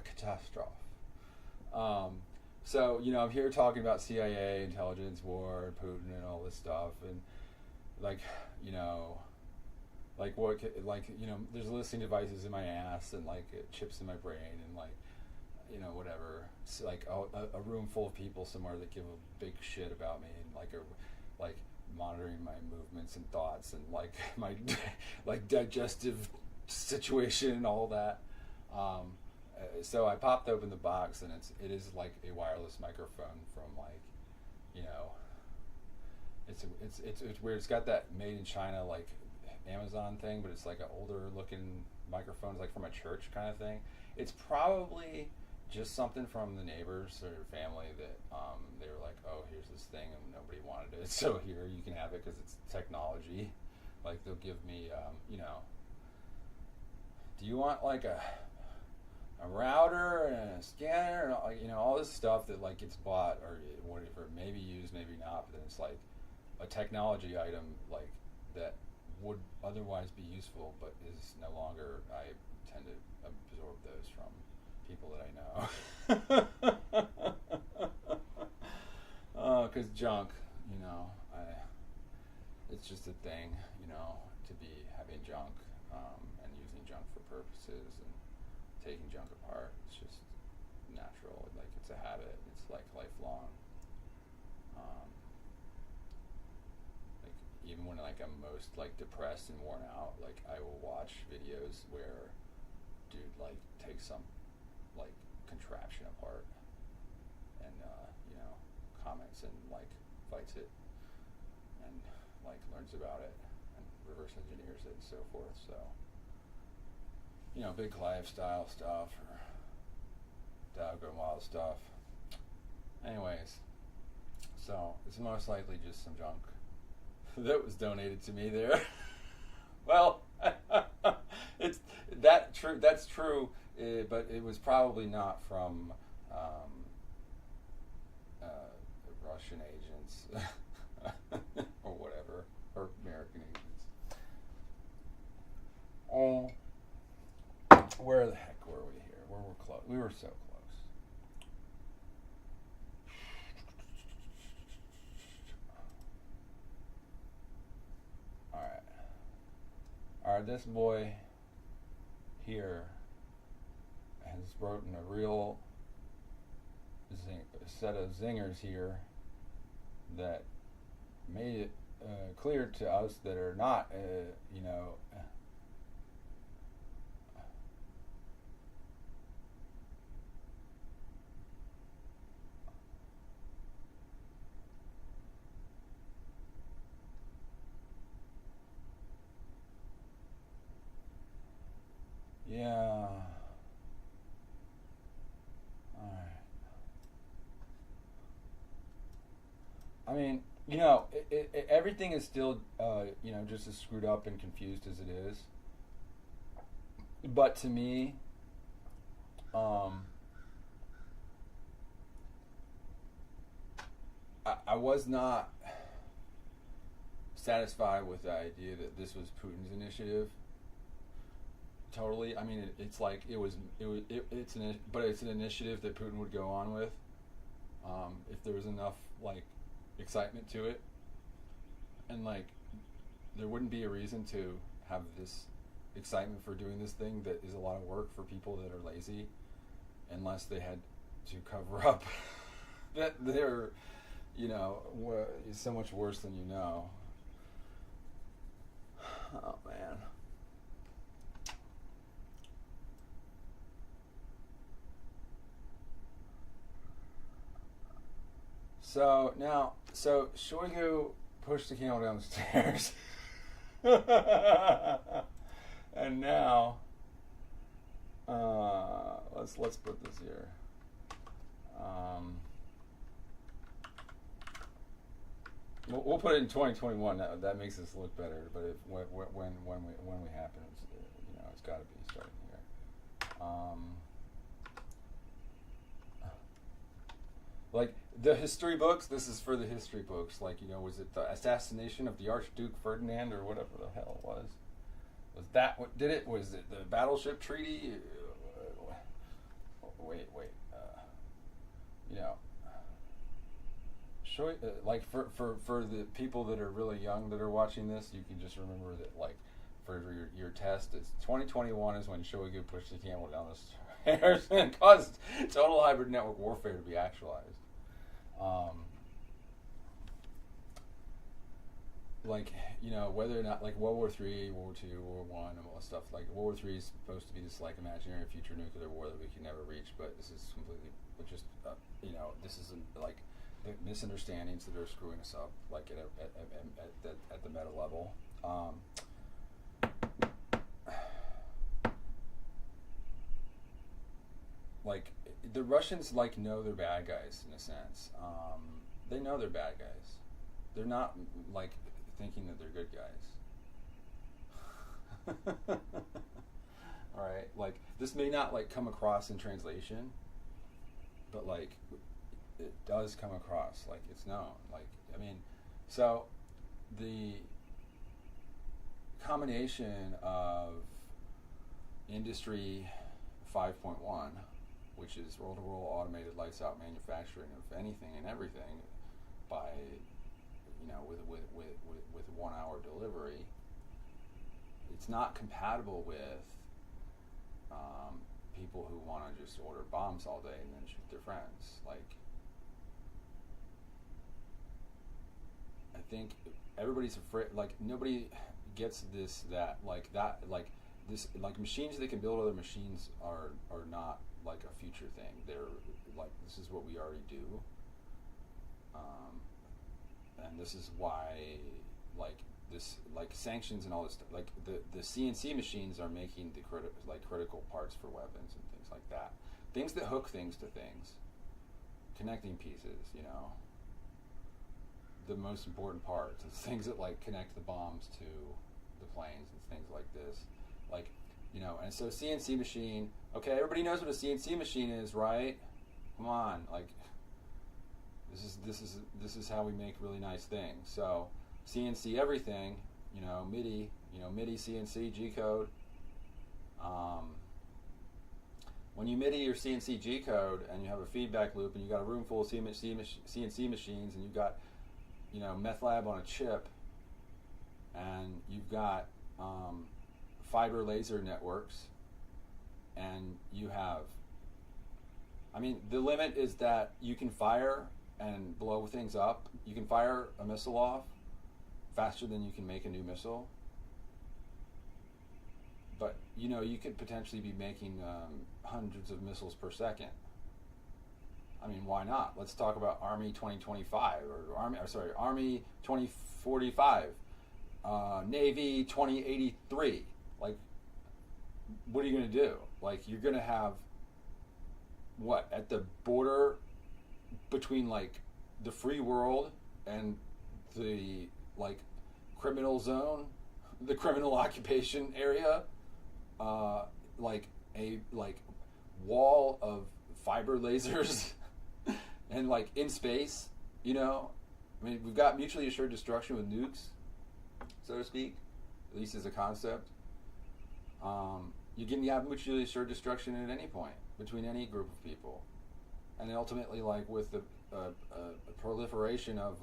So I'm here talking about CIA, intelligence war, Putin, and all this stuff, and like like what there's listening devices in my ass and like chips in my brain and like whatever. It's like a room full of people somewhere that give a big shit about me and like monitoring my movements and thoughts and like my like digestive situation and all that. So I popped open the box and it is like a wireless microphone from like it's weird. It's got that made in China like Amazon thing, but it's like an older looking microphone. It's like from a church kind of thing. It's probably just something from the neighbors or family that they were like, oh, here's this thing and nobody wanted it, so here you can have it because it's technology. Like they'll give me do you want like a router and a scanner and all this stuff that like gets bought or whatever, maybe used, maybe not, but then it's like a technology item like that would otherwise be useful but is no longer. I tend to absorb those from people that I know. Because junk, it's just a thing, to be having junk and using junk for purposes and taking junk apart. It's just natural, like it's a habit. It's like lifelong. Like even when like I'm most like depressed and worn out, like I will watch videos where dude like takes some like contraption apart and comments and like fights it and like learns about it and reverse engineers it and so forth. So big lifestyle stuff or doggone wild stuff. Anyways, so it's most likely just some junk that was donated to me there. Well, it's that's true, but it was probably not from Russian agents or whatever, or American agents. Oh. Where the heck were we here? Where we're close. We were so close. All right. This boy here has written a real set of zingers here that made it clear to us that are not, yeah. All right. I mean, everything is still, just as screwed up and confused as it is. But to me, I was not satisfied with the idea that this was Putin's initiative. Totally. I mean, it's like it's an initiative that Putin would go on with, if there was enough like excitement to it, and like there wouldn't be a reason to have this excitement for doing this thing that is a lot of work for people that are lazy, unless they had to cover up that they're so much worse than you know. Oh man. So now, so Shoigu pushed the camel down the stairs, and now, let's put this here. We'll put it in 2021. That makes us look better. But if when we happen, it's got to be starting here. Like the history books. This is for the history books. Like, was it the assassination of the Archduke Ferdinand or whatever the hell it was? Was that what did it? Was it the Battleship Treaty? Wait. Like for the people that are really young that are watching this, you can just remember that, like, for your test, it's 2021 is when Shoigu pushed the camel down the stairs and caused total hybrid network warfare to be actualized. Whether or not, like, World War III, World War II, World War I, and all that stuff. Like, World War III is supposed to be this, like, imaginary future nuclear war that we can never reach, but this is completely just, this is like the misunderstandings that are screwing us up, like at the meta level. Like, the Russians, like, know they're bad guys in a sense. They know they're bad guys. They're not, like, thinking that they're good guys. All right, like, this may not, like, come across in translation, but, like, it does come across, like, it's known. Like, I mean, so the combination of Industry 5.1, which is roll-to-roll automated lights-out manufacturing of anything and everything by, with 1 hour delivery, it's not compatible with people who want to just order bombs all day and then shoot their friends. Like, I think everybody's afraid, like, nobody gets this, like, machines that can build other machines are not, like, a future thing. They're, like, this is what we already do. And this is why, like, this, like, sanctions and all this stuff, like, the CNC machines are making the critical parts for weapons and things like that. Things that hook things to things. Connecting pieces, the most important parts. It's things that, like, connect the bombs to the planes and things like this. Like, and so CNC machine, okay, everybody knows what a CNC machine is, right? Come on, like, this is how we make really nice things. So CNC everything, MIDI, MIDI CNC G code. When you MIDI your CNC G code and you have a feedback loop and you got a room full of CNC machines and you've got, meth lab on a chip, and you've got fiber laser networks, and you have, the limit is that you can fire and blow things up. You can fire a missile off faster than you can make a new missile. But, you could potentially be making hundreds of missiles per second. Why not? Let's talk about Army 2025, or Army 2045, Navy 2083. Like, what are you going to do? Like, you're going to have, what, at the border between, like, the free world and the, like, criminal zone, the criminal occupation area, like a, like, wall of fiber lasers and, like, in space, we've got mutually assured destruction with nukes, so to speak, at least as a concept. You can have mutually assured destruction at any point between any group of people, and then ultimately, like, with the proliferation of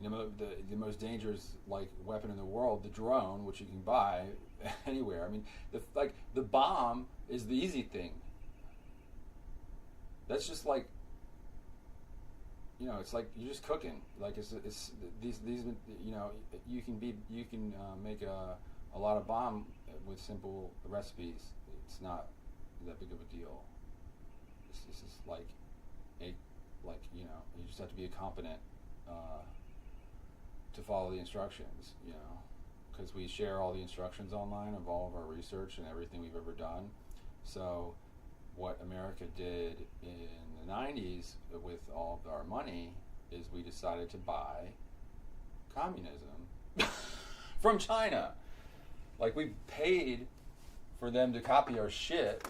the most dangerous, like, weapon in the world, the drone, which you can buy anywhere. The bomb is the easy thing. That's just, like, it's like you're just cooking. Like, it's these you can make a lot of bomb with simple recipes. It's not that big of a deal. This is like like, you know, you just have to be a competent to follow the instructions, you know, because we share all the instructions online of all of our research and everything we've ever done. So what America did in the 90s with all of our money is we decided to buy communism from China. Like, we paid for them to copy our shit.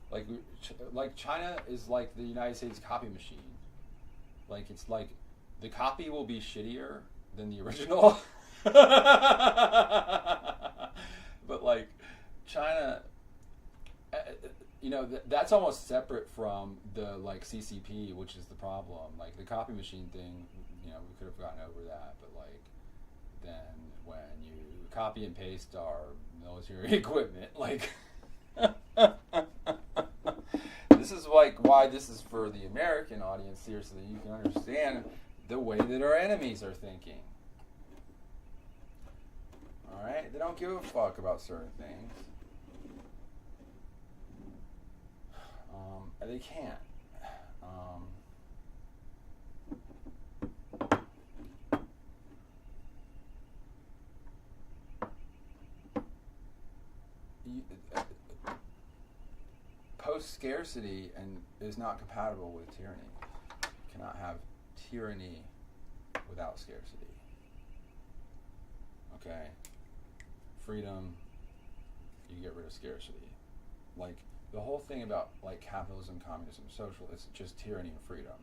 Like China is like the United States copy machine. Like, it's like the copy will be shittier than the original. But like China, you know, that's almost separate from the like CCP, which is the problem. Like the copy machine thing, you know, we could have gotten over that, but like then when you copy and paste our military equipment, like this is like why this is for the American audience here, so that you can understand the way that our enemies are thinking. Alright? They don't give a fuck about certain things. They can't. Post-scarcity and is not compatible with tyranny. You cannot have tyranny without scarcity. Okay? Freedom, you get rid of scarcity. Like, the whole thing about like capitalism, communism, social, it's just tyranny and freedom.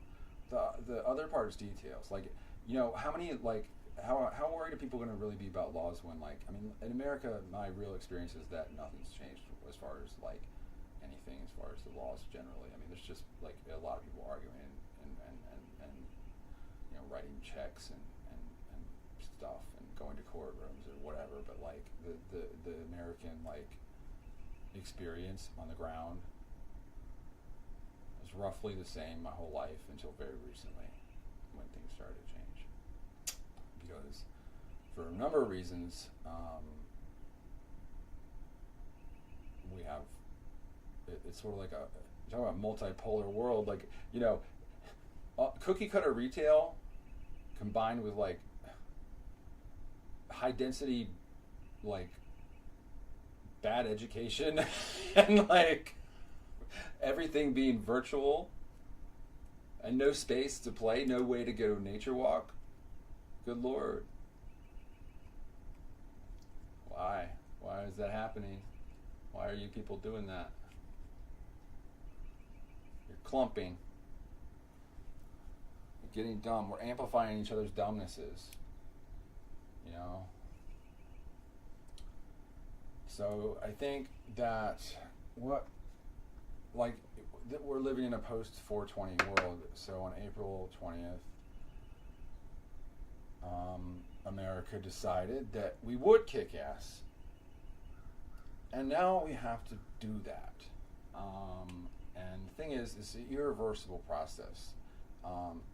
The other part is details. Like, you know, how many, like, how worried are people going to really be about laws when, like, I mean, in America, my real experience is that nothing's changed as far as, like, anything as far as the laws generally. I mean, there's just, like, a lot of people arguing and you know, writing checks and stuff and going to courtrooms or whatever, but, like, the American, like, experience on the ground is roughly the same my whole life until very recently when things started to change. Because for a number of reasons, we have, it's sort of like a, you're talking about multipolar world, like, you know, cookie cutter retail combined with like high density, like, bad education and like everything being virtual and no space to play, no way to go nature walk. Good Lord. Why is that happening? Why are you people doing that? You're clumping. You're getting dumb. We're amplifying each other's dumbnesses, you know. So I think that that we're living in a post-420 world. So on April 20th, America decided that we would kick ass. And now we have to do that. And the thing is, it's an irreversible process.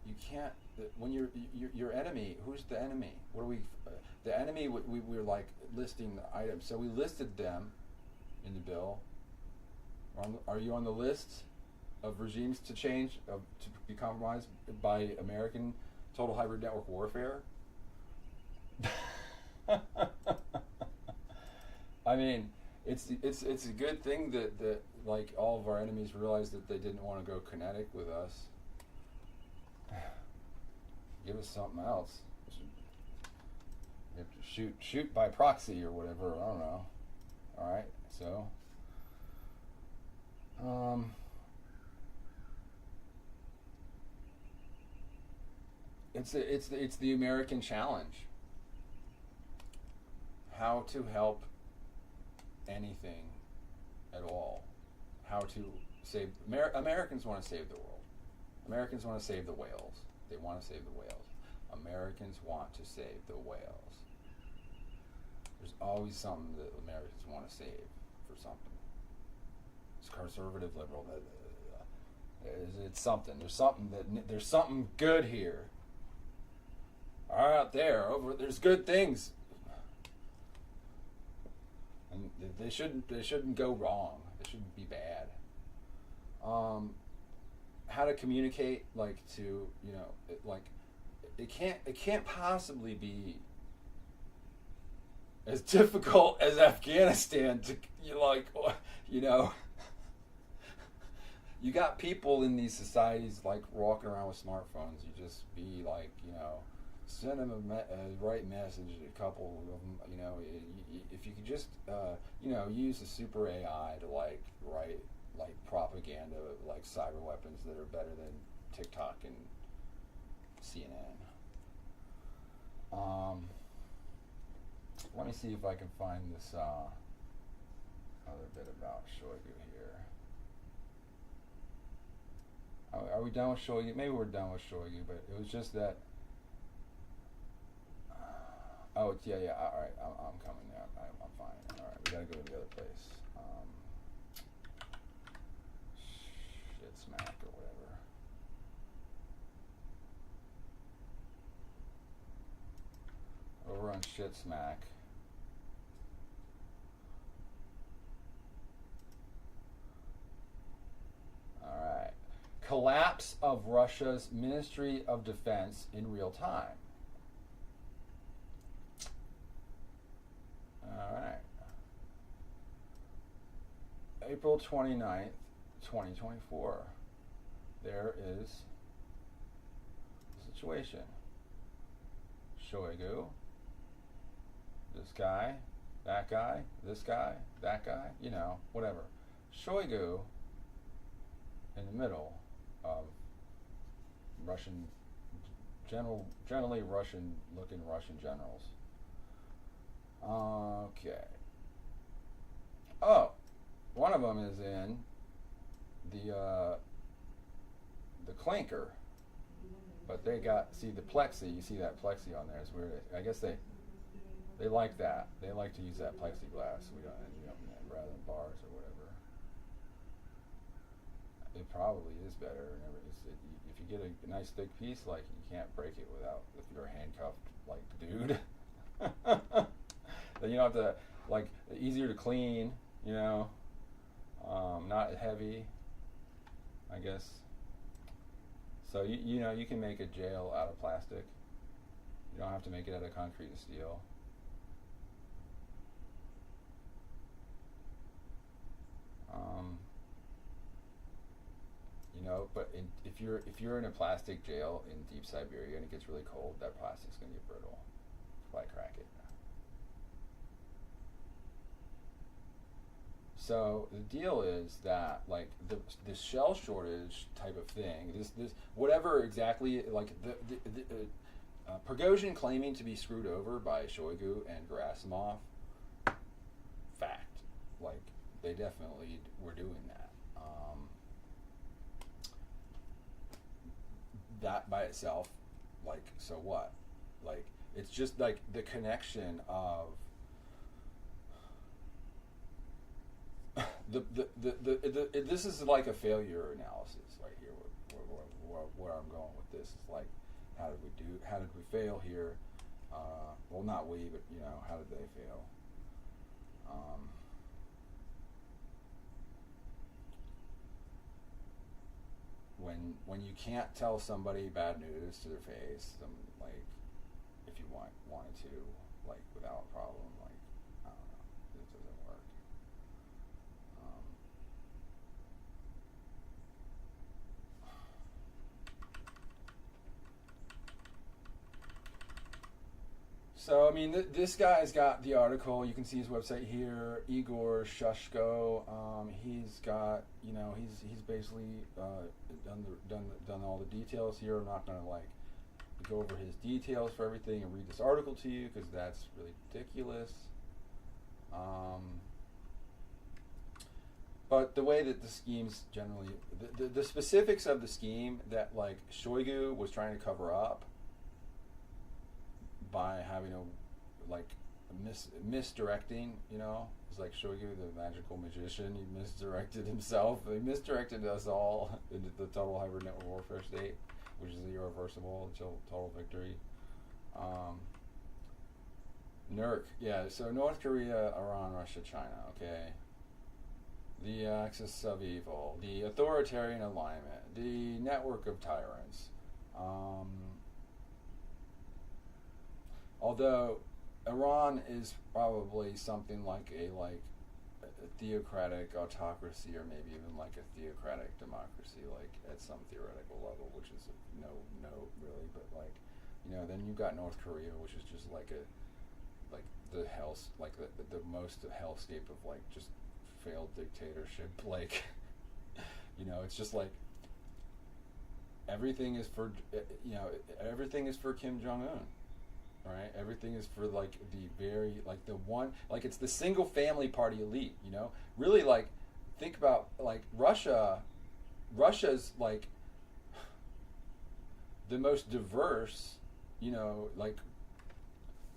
You can't, when your enemy, who's the enemy? What do we, the enemy, we're like listing the items. So we listed them in the bill. Are you on the list of regimes to change, to be compromised by American total hybrid network warfare? I mean, it's a good thing that like all of our enemies realized that they didn't want to go kinetic with us. Give us something else. You have to shoot by proxy or whatever. I don't know. All right, so it's the American challenge. How to help anything at all. How to save Americans want to save the world. Americans want to save the whales. They want to save the whales. Americans want to save the whales. There's always something that Americans want to save for something. It's conservative, liberal. It's something. There's something good here. Out there, there's good things, and they shouldn't go wrong. They shouldn't be bad. how to communicate, like to, you know, it can't possibly be as difficult as Afghanistan to, you know, you got people in these societies like walking around with smartphones. You just be like, you know, send them a right message. A couple of them, you know, if you could just, you know, use a super AI to like write like propaganda, like cyber weapons that are better than TikTok and CNN. Let me see if I can find this other bit about Shoigu here. Are we done with Shoigu? Maybe we're done with Shoigu, but it was just that. Oh, yeah. All right, I'm coming now. I'm fine. All right, we gotta go to the other place. Shit smack or whatever. Over on shit smack. All right. Collapse of Russia's Ministry of Defense in real time. All right. April 29th, 2024. There is the situation. Shoigu, this guy, that guy, this guy, that guy, you know, whatever. Shoigu in the middle of Russian, generally Russian-looking Russian generals. Okay. Oh, one of them is in the clinker, but they got, see the plexi. You see that plexi on there? It's weird. I guess they like that. They like to use that plexiglass. We don't, you know, rather than bars or whatever. It probably is better. If you get a nice thick piece, like you can't break it without if you're handcuffed, like dude. Then you don't have to, like, easier to clean, you know, not heavy, I guess. So you know, you can make a jail out of plastic. You don't have to make it out of concrete and steel. You know, but if you're in a plastic jail in deep Siberia and it gets really cold, that plastic's gonna get brittle. Why crack it? So the deal is that, like, the shell shortage type of thing, this whatever exactly, like Prigozhin claiming to be screwed over by Shoigu and Gerasimov, fact, like they definitely were doing that. That by itself, like, so what? Like, it's just like the connection of this is like a failure analysis right here. Where I'm going with this is like, how did we fail here? Well, not we, but you know, how did they fail? When you can't tell somebody bad news to their face, like, if you wanted to, like, without a problem, like, I don't know, it doesn't work. So, I mean, this guy's got the article. You can see his website here, Igor Shushko. He's got, you know, he's basically done all the details here. I'm not going to, like, go over his details for everything and read this article to you because that's really ridiculous. But the way that the schemes generally, the specifics of the scheme that, like, Shoigu was trying to cover up by having misdirecting, you know, it's like Shoigu, the magical magician. He misdirected himself. He misdirected us all into the total hybrid network warfare state, which is irreversible until total victory. NERC, yeah. So North Korea, Iran, Russia, China. Okay. the axis of evil, the authoritarian alignment, the network of tyrants. Um, Although Iran is probably something like a theocratic autocracy, or maybe even like a theocratic democracy, like at some theoretical level, which is no really, but like, then you've got North Korea, which is just like the hell, like the most hellscape of like just failed dictatorship, like it's just like everything is for everything is for Kim Jong Un. Right, everything is for like the very like the one, like it's the single family party elite. Really, like think about like Russia's like the most diverse, like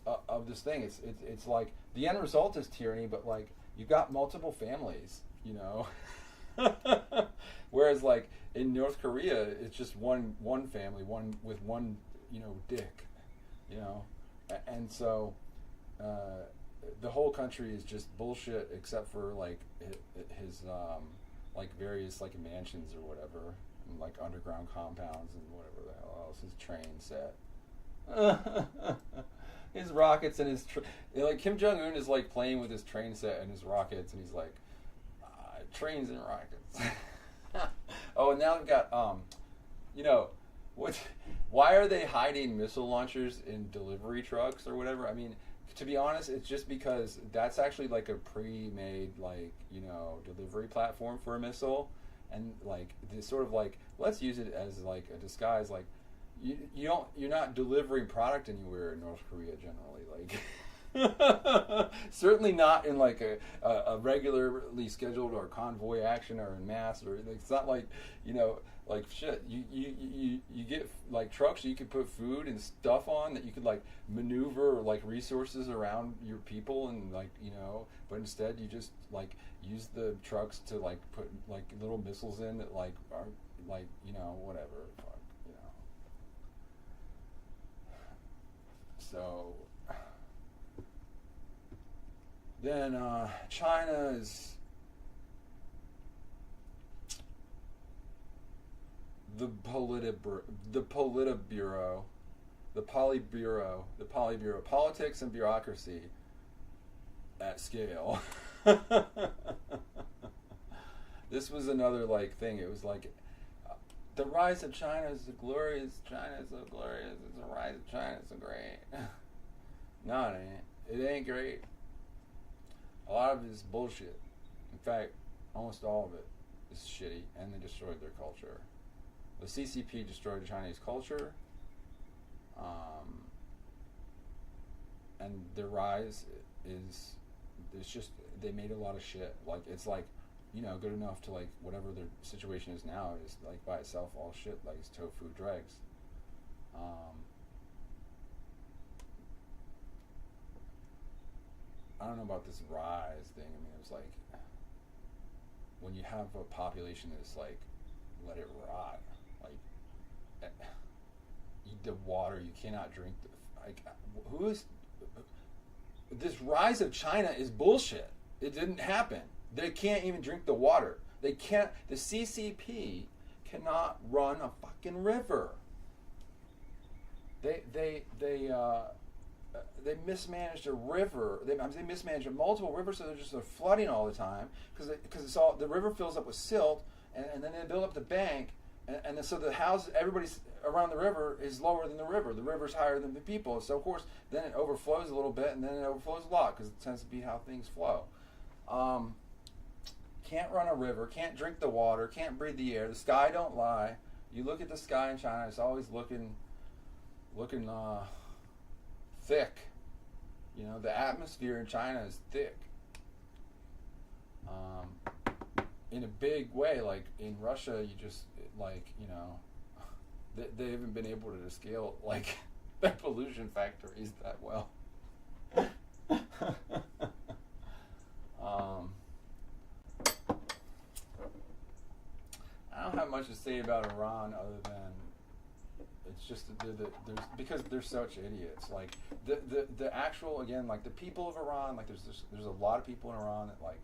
of this thing. It's like the end result is tyranny, but like you've got multiple families, whereas like in North Korea it's just one family, one with one dick, and so the whole country is just bullshit except for like his like various like mansions or whatever, and like underground compounds and whatever the hell else, his train set. His rockets and his like Kim Jong Un is like playing with his train set and his rockets, and he's like trains and rockets. Oh, and now they've got what? Why are they hiding missile launchers in delivery trucks or whatever? I mean, to be honest, it's just because that's actually like a pre-made like delivery platform for a missile, and like this sort of like let's use it as like a disguise. Like you're not delivering product anywhere in North Korea generally. Like certainly not in like a regularly scheduled or convoy action or in mass, or it's not like like shit. You get like trucks so you can put food and stuff on that you could like maneuver like resources around your people, and like but instead you just like use the trucks to like put like little missiles in that like are like whatever fuck. So then China is the Politburo, politics and bureaucracy at scale. This was another like thing. It was like the rise of China is glorious. China is so glorious. It's the rise of China is so great. No, it ain't. It ain't great. A lot of it is bullshit. In fact, almost all of it is shitty, and they destroyed their culture. The CCP destroyed the Chinese culture, and their rise is it's just they made a lot of shit. Like it's like good enough to like whatever their situation is now is like by itself all shit, like it's tofu dregs. I don't know about this rise thing. I mean, it was like when you have a population that's like let it rot, like the water you cannot drink. Like who is this rise of China is bullshit. It didn't happen. They can't even drink the water. They can't. The CCP cannot run a fucking river. They mismanaged a river. They mismanaged multiple rivers, so they're flooding all the time because it's all the river fills up with silt, and then they build up the bank, and then, so the house everybody's around the river is lower than the river. The river's higher than the people, so of course then it overflows a little bit, and then it overflows a lot because it tends to be how things flow. Can't run a river, can't drink the water, can't breathe the air. The sky don't lie. You look at the sky in China; it's always looking thick. The atmosphere in China is thick. In a big way, like in Russia, you just like they haven't been able to scale like their pollution factories that well. I don't have much to say about Iran other than it's just because they're such idiots. Like the actual again, like the people of Iran, like there's a lot of people in Iran that like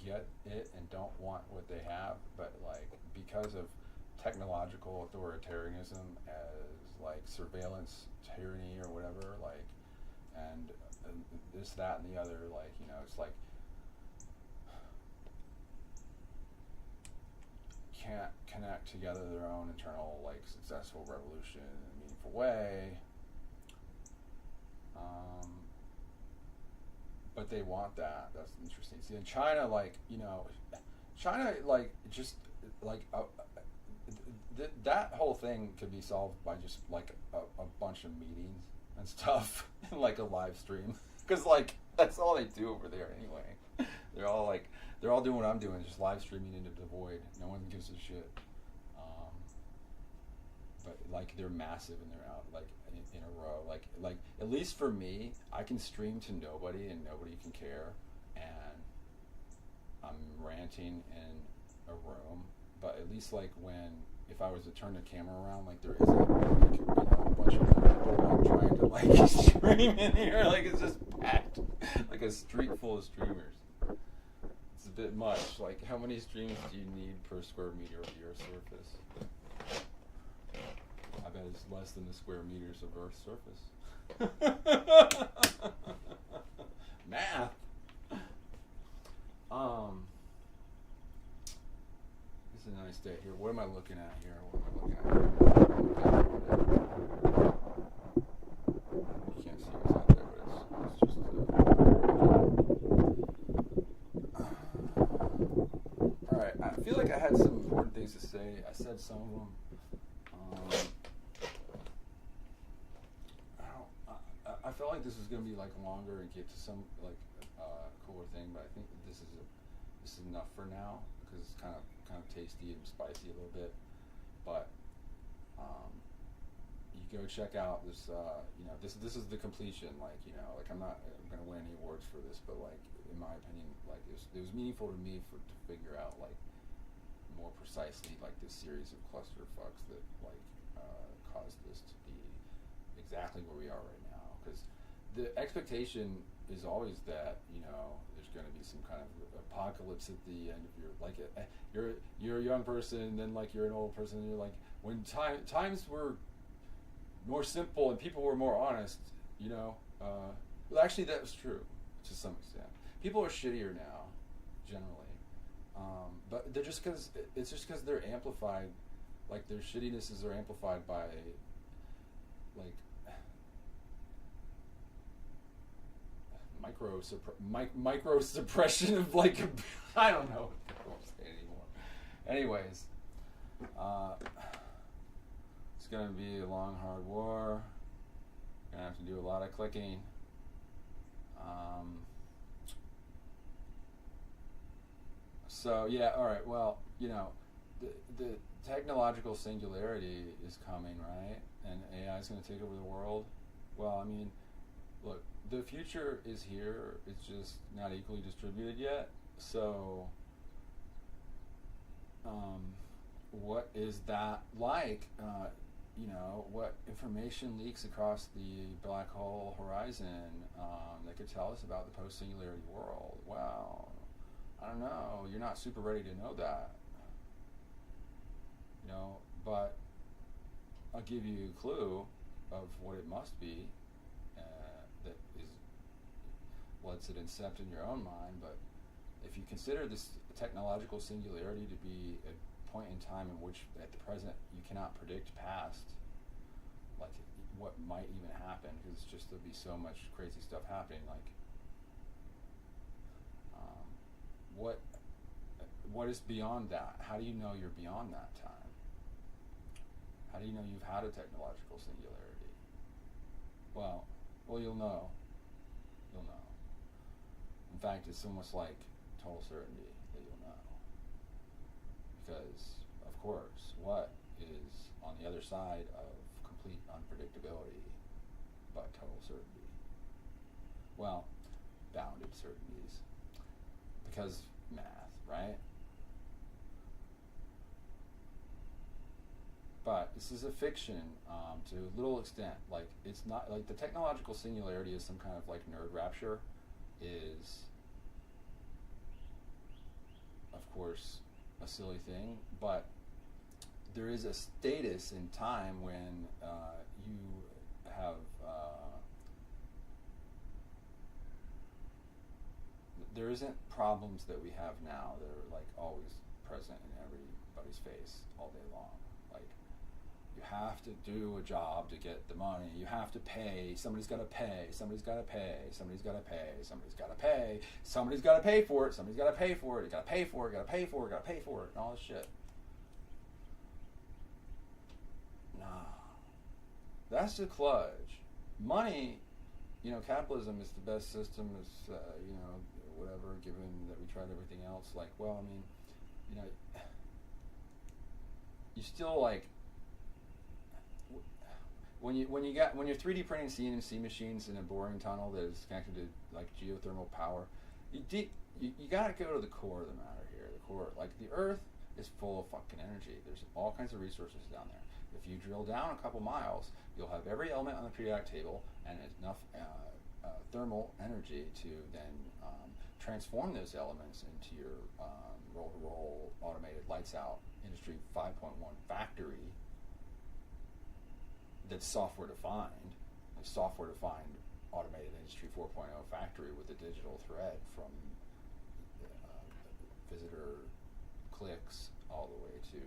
get it and don't want what they have, but like because of technological authoritarianism as like surveillance tyranny or whatever, like, and this, that, and the other, like, you know, it's like can't connect together their own internal like successful revolution in a meaningful way. But they want that. That's interesting. See, in China, like, you know, China, like, just like that whole thing could be solved by just like a bunch of meetings and stuff and like a live stream, because like that's all they do over there anyway. They're all doing what I'm doing, just live streaming into the void. No one gives a shit. But like they're massive and they're out like in a row. Like at least for me, I can stream to nobody and nobody can care, and I'm ranting in a room. But at least like if I was to turn the camera around, like there isn't like, you know, a bunch of people like trying to like stream in here, like it's just packed, like a street full of streamers. It's a bit much. Like how many streams do you need per square meter of the Earth's surface? I bet it's less than the square meters of Earth's surface. Math. It's a nice day here. What am I looking at here? You can't see what's out there, but it's just. All right. I feel like I had some important things to say. I said some of them. I felt like this was going to be like longer and get to some like cooler thing, but I think this is enough for now because it's kind of tasty and spicy a little bit. But you go check out this. You know, this is the completion. Like, you know, like I'm not going to win any awards for this, but like in my opinion, like it was meaningful to me to figure out like more precisely like this series of clusterfucks that like caused this to be exactly where we are right now. Because the expectation is always that, you know, there's going to be some kind of apocalypse at the end of your like you're a young person and then like you're an old person and you're like when times were more simple and people were more honest, you know. Well, actually that was true to some extent. People are shittier now, generally, but they're just because it's just because they're amplified. Like their shittinesses are amplified by like micro suppression of like I don't know. I won't say it anymore. Anyways, it's gonna be a long, hard war. Gonna have to do a lot of clicking. So yeah, all right. Well, you know, the technological singularity is coming, right? And AI is going to take over the world. Well, I mean, look, the future is here. It's just not equally distributed yet. So, what is that like? You know, what information leaks across the black hole horizon that could tell us about the post-singularity world? Well, I don't know. You're not super ready to know that. You know, but I'll give you a clue of what it must be that is lets it incept in your own mind. But if you consider this technological singularity to be a point in time in which at the present you cannot predict past, like what might even happen, because it's just there'll be so much crazy stuff happening, like what is beyond that? How do you know you're beyond that time? How do you know you've had a technological singularity? Well, you'll know. You'll know. In fact, it's almost like total certainty that you'll know. Because, of course, what is on the other side of complete unpredictability but total certainty? Well, bounded certainties. Because math, right? But this is a fiction to a little extent. Like, it's not like the technological singularity is some kind of like nerd rapture. Is of course, a silly thing, but there is a status in time when you have there isn't problems that we have now that are like always present in everybody's face all day long. Like, you have to do a job to get the money. You have to pay. Somebody's got to pay. Somebody's got to pay. Somebody's got to pay. Somebody's got to pay. Somebody's got to pay for it. Somebody's got to pay for it. You got to pay for it. Got to pay for it. Got to pay for it. And all this shit. Nah, that's the kludge. Money, capitalism is the best system. Is whatever. Given that we tried everything else, like, well, I mean, you still like. When you're 3D printing CNC machines in a boring tunnel that is connected to like geothermal power, you gotta go to the core of the matter here. The core, like the Earth, is full of fucking energy. There's all kinds of resources down there. If you drill down a couple miles, you'll have every element on the periodic table and enough thermal energy to then transform those elements into your roll-to-roll automated lights-out Industry 5.1 factory. That's software-defined, a software-defined automated Industry 4.0 factory with a digital thread from visitor clicks all the way to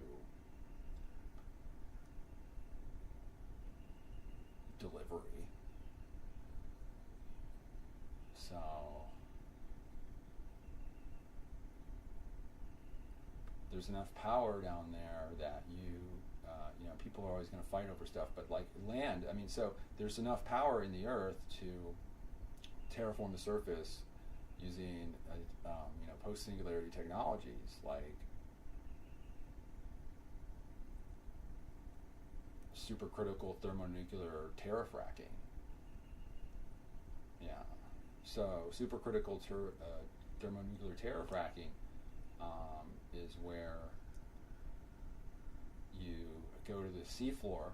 delivery. So there's enough power down there that people are always going to fight over stuff, but like land, I mean, so there's enough power in the Earth to terraform the surface using post-singularity technologies like supercritical thermonuclear terrafracking. Yeah, so supercritical thermonuclear terrafracking is where you go to the seafloor,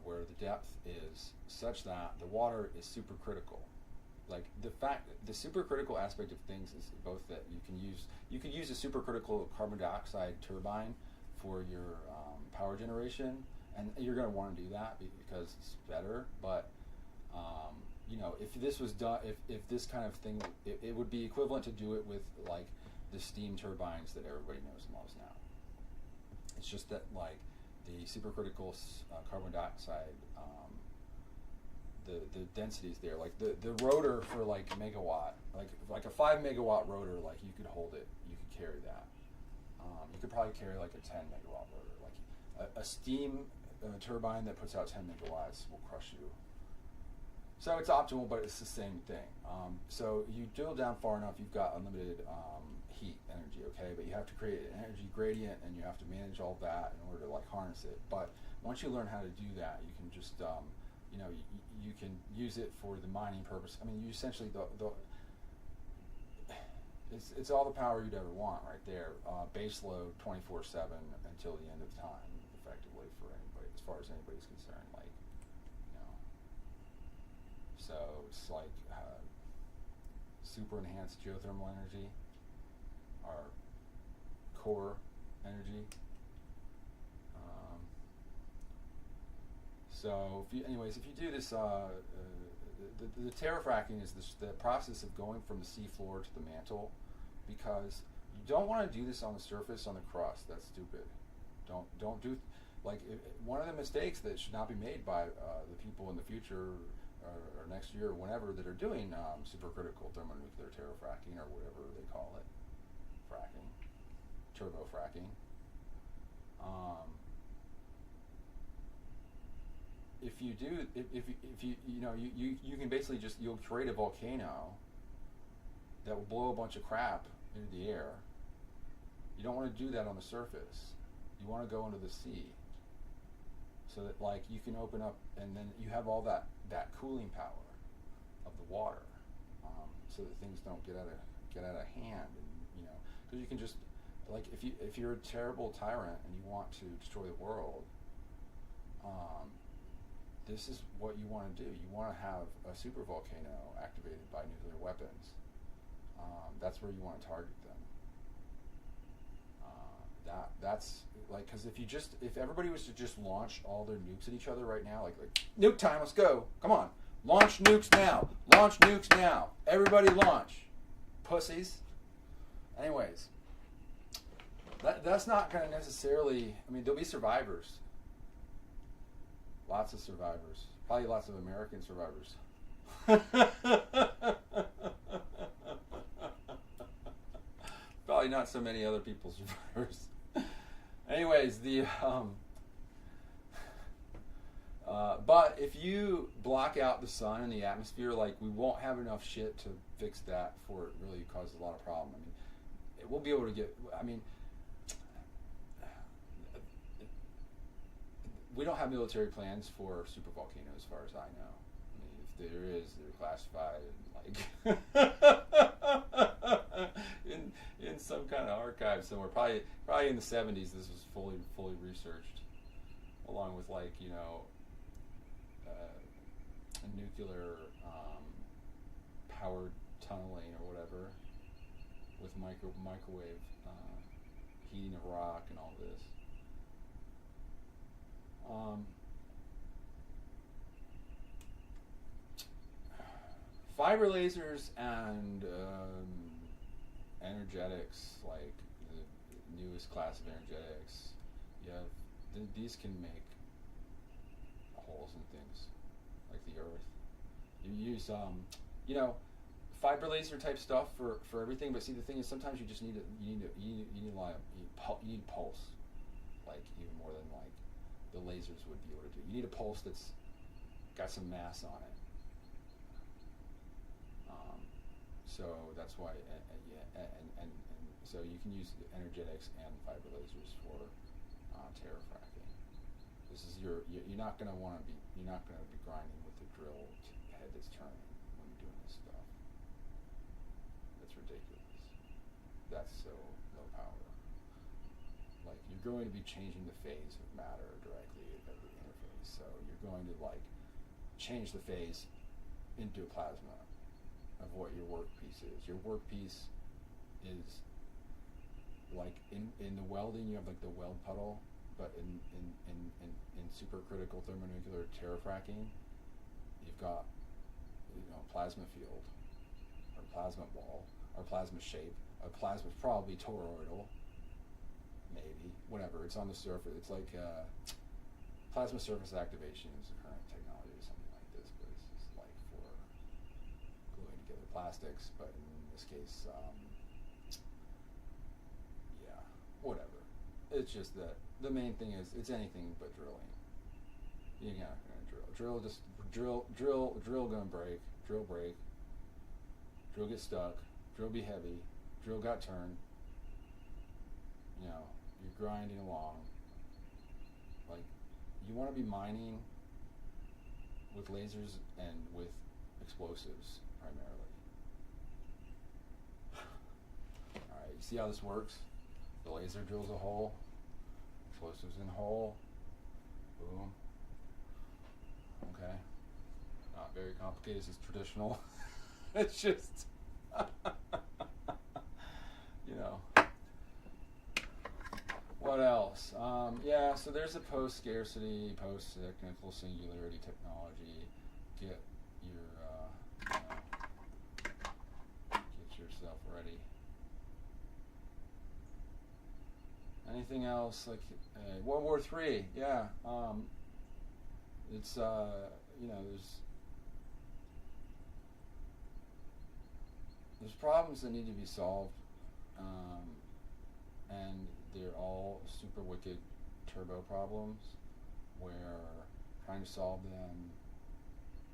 where the depth is such that the water is supercritical. Like the supercritical aspect of things is both that you can use a supercritical carbon dioxide turbine for your power generation, and you're going to want to do that because it's better. But if this was done, if this kind of thing, it would be equivalent to do it with like the steam turbines that everybody knows and loves now. It's just that like the supercritical carbon dioxide, the densities there, like the rotor for like megawatt, like a 5 megawatt rotor, like you could hold it, you could carry that. You could probably carry like a 10 megawatt rotor. Like a steam turbine that puts out 10 megawatts will crush you. So it's optimal, but it's the same thing. So you drill down far enough, you've got unlimited heat energy, okay? But you have to create an energy gradient, and you have to manage all that in order to like harness it. But once you learn how to do that, you can just you can use it for the mining purpose. I mean, you essentially it's all the power you'd ever want right there. Base load 24/7 until the end of time, effectively, for anybody, as far as anybody's concerned. Like, so it's like super enhanced geothermal energy, our core energy. So, if you do this, the terrafracking is the process of going from the seafloor to the mantle, because you don't want to do this on the surface, on the crust. That's stupid. Don't do one of the mistakes that should not be made by the people in the future or next year or whenever that are doing supercritical thermonuclear terrafracking or whatever they call it, fracking, turbo fracking. If you do, if you can basically you'll create a volcano that will blow a bunch of crap into the air. You don't want to do that on the surface. You want to go into the sea, so that like you can open up, and then you have all that cooling power of the water, so that things don't get out of hand, and because you can just like if you're a terrible tyrant and you want to destroy the world. This is what you want to do. You want to have a super volcano activated by nuclear weapons, that's where you want to target them. That's like, because if everybody was to just launch all their nukes at each other right now, like nuke time, let's go, come on, launch nukes now, everybody launch, pussies. Anyways, that's not going to necessarily, I mean, there'll be survivors, lots of survivors, probably lots of American survivors. Probably not so many other people's survivors. Anyways, but if you block out the sun and the atmosphere, like, we won't have enough shit to fix that before it really causes a lot of problem. I mean, we'll be able to get, I mean, we don't have military plans for supervolcanoes as far as I know. I mean, if there is, they're classified like in some kind of archive somewhere. Probably in the 70s this was fully researched, along with, like, you know, a nuclear powered tunneling or whatever, with microwave heating of rock and all this. Fiber lasers and energetics, like the newest class of energetics, these can make holes in things like the Earth. You use you know, fiber laser type stuff for everything, but see, the thing is, sometimes you just need pulse, like, even more than like the lasers would be able to do. You need a pulse that's got some mass on it. So that's why, and so you can use energetics and fiber lasers for terrafracking. This is you're not going to be grinding with the drill head that's turning when you're doing this stuff. That's ridiculous. That's so low power. Like, you're going to be changing the phase of matter directly at every interface. So you're going to, like, change the phase into a plasma of what your workpiece is. Your workpiece is, like, in the welding, you have, like, the weld puddle, but in supercritical thermonuclear terrafracking, you've got, you know, plasma field, or plasma ball, or plasma shape. A plasma's probably toroidal, maybe, whatever. It's on the surface. It's like plasma surface activation is the current technology or something like this, but it's just like for gluing together plastics. But in this case, yeah, whatever. It's just that the main thing is, it's anything but drilling. You're not gonna drill gonna break, drill break, drill get stuck, drill be heavy, drill got turned. You know, you're grinding along. Like, you want to be mining with lasers and with explosives primarily. Alright, you see how this works? The laser drills a hole, explosives in hole, boom. Okay. Not very complicated, it's just traditional. It's just, you know. What else? Yeah, so there's a post-scarcity, post-technical singularity technology. Get your, get yourself ready. Anything else? Like World War III? Yeah. It's you know, there's problems that need to be solved, and they're all super wicked turbo problems where trying to solve them,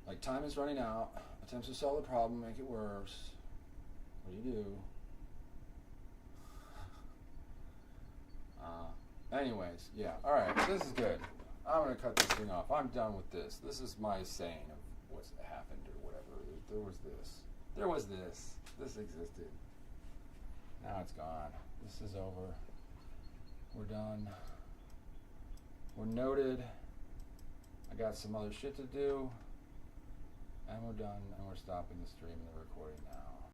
like, time is running out, attempts to solve the problem make it worse. What do you do? Anyways, yeah, alright, this is good. I'm going to cut this thing off. I'm done with this. This is my saying of what's happened or whatever. There was this. There was this. This existed. Now it's gone. This is over. We're done. We're noted. I got some other shit to do. And we're done. And we're stopping the stream and the recording now.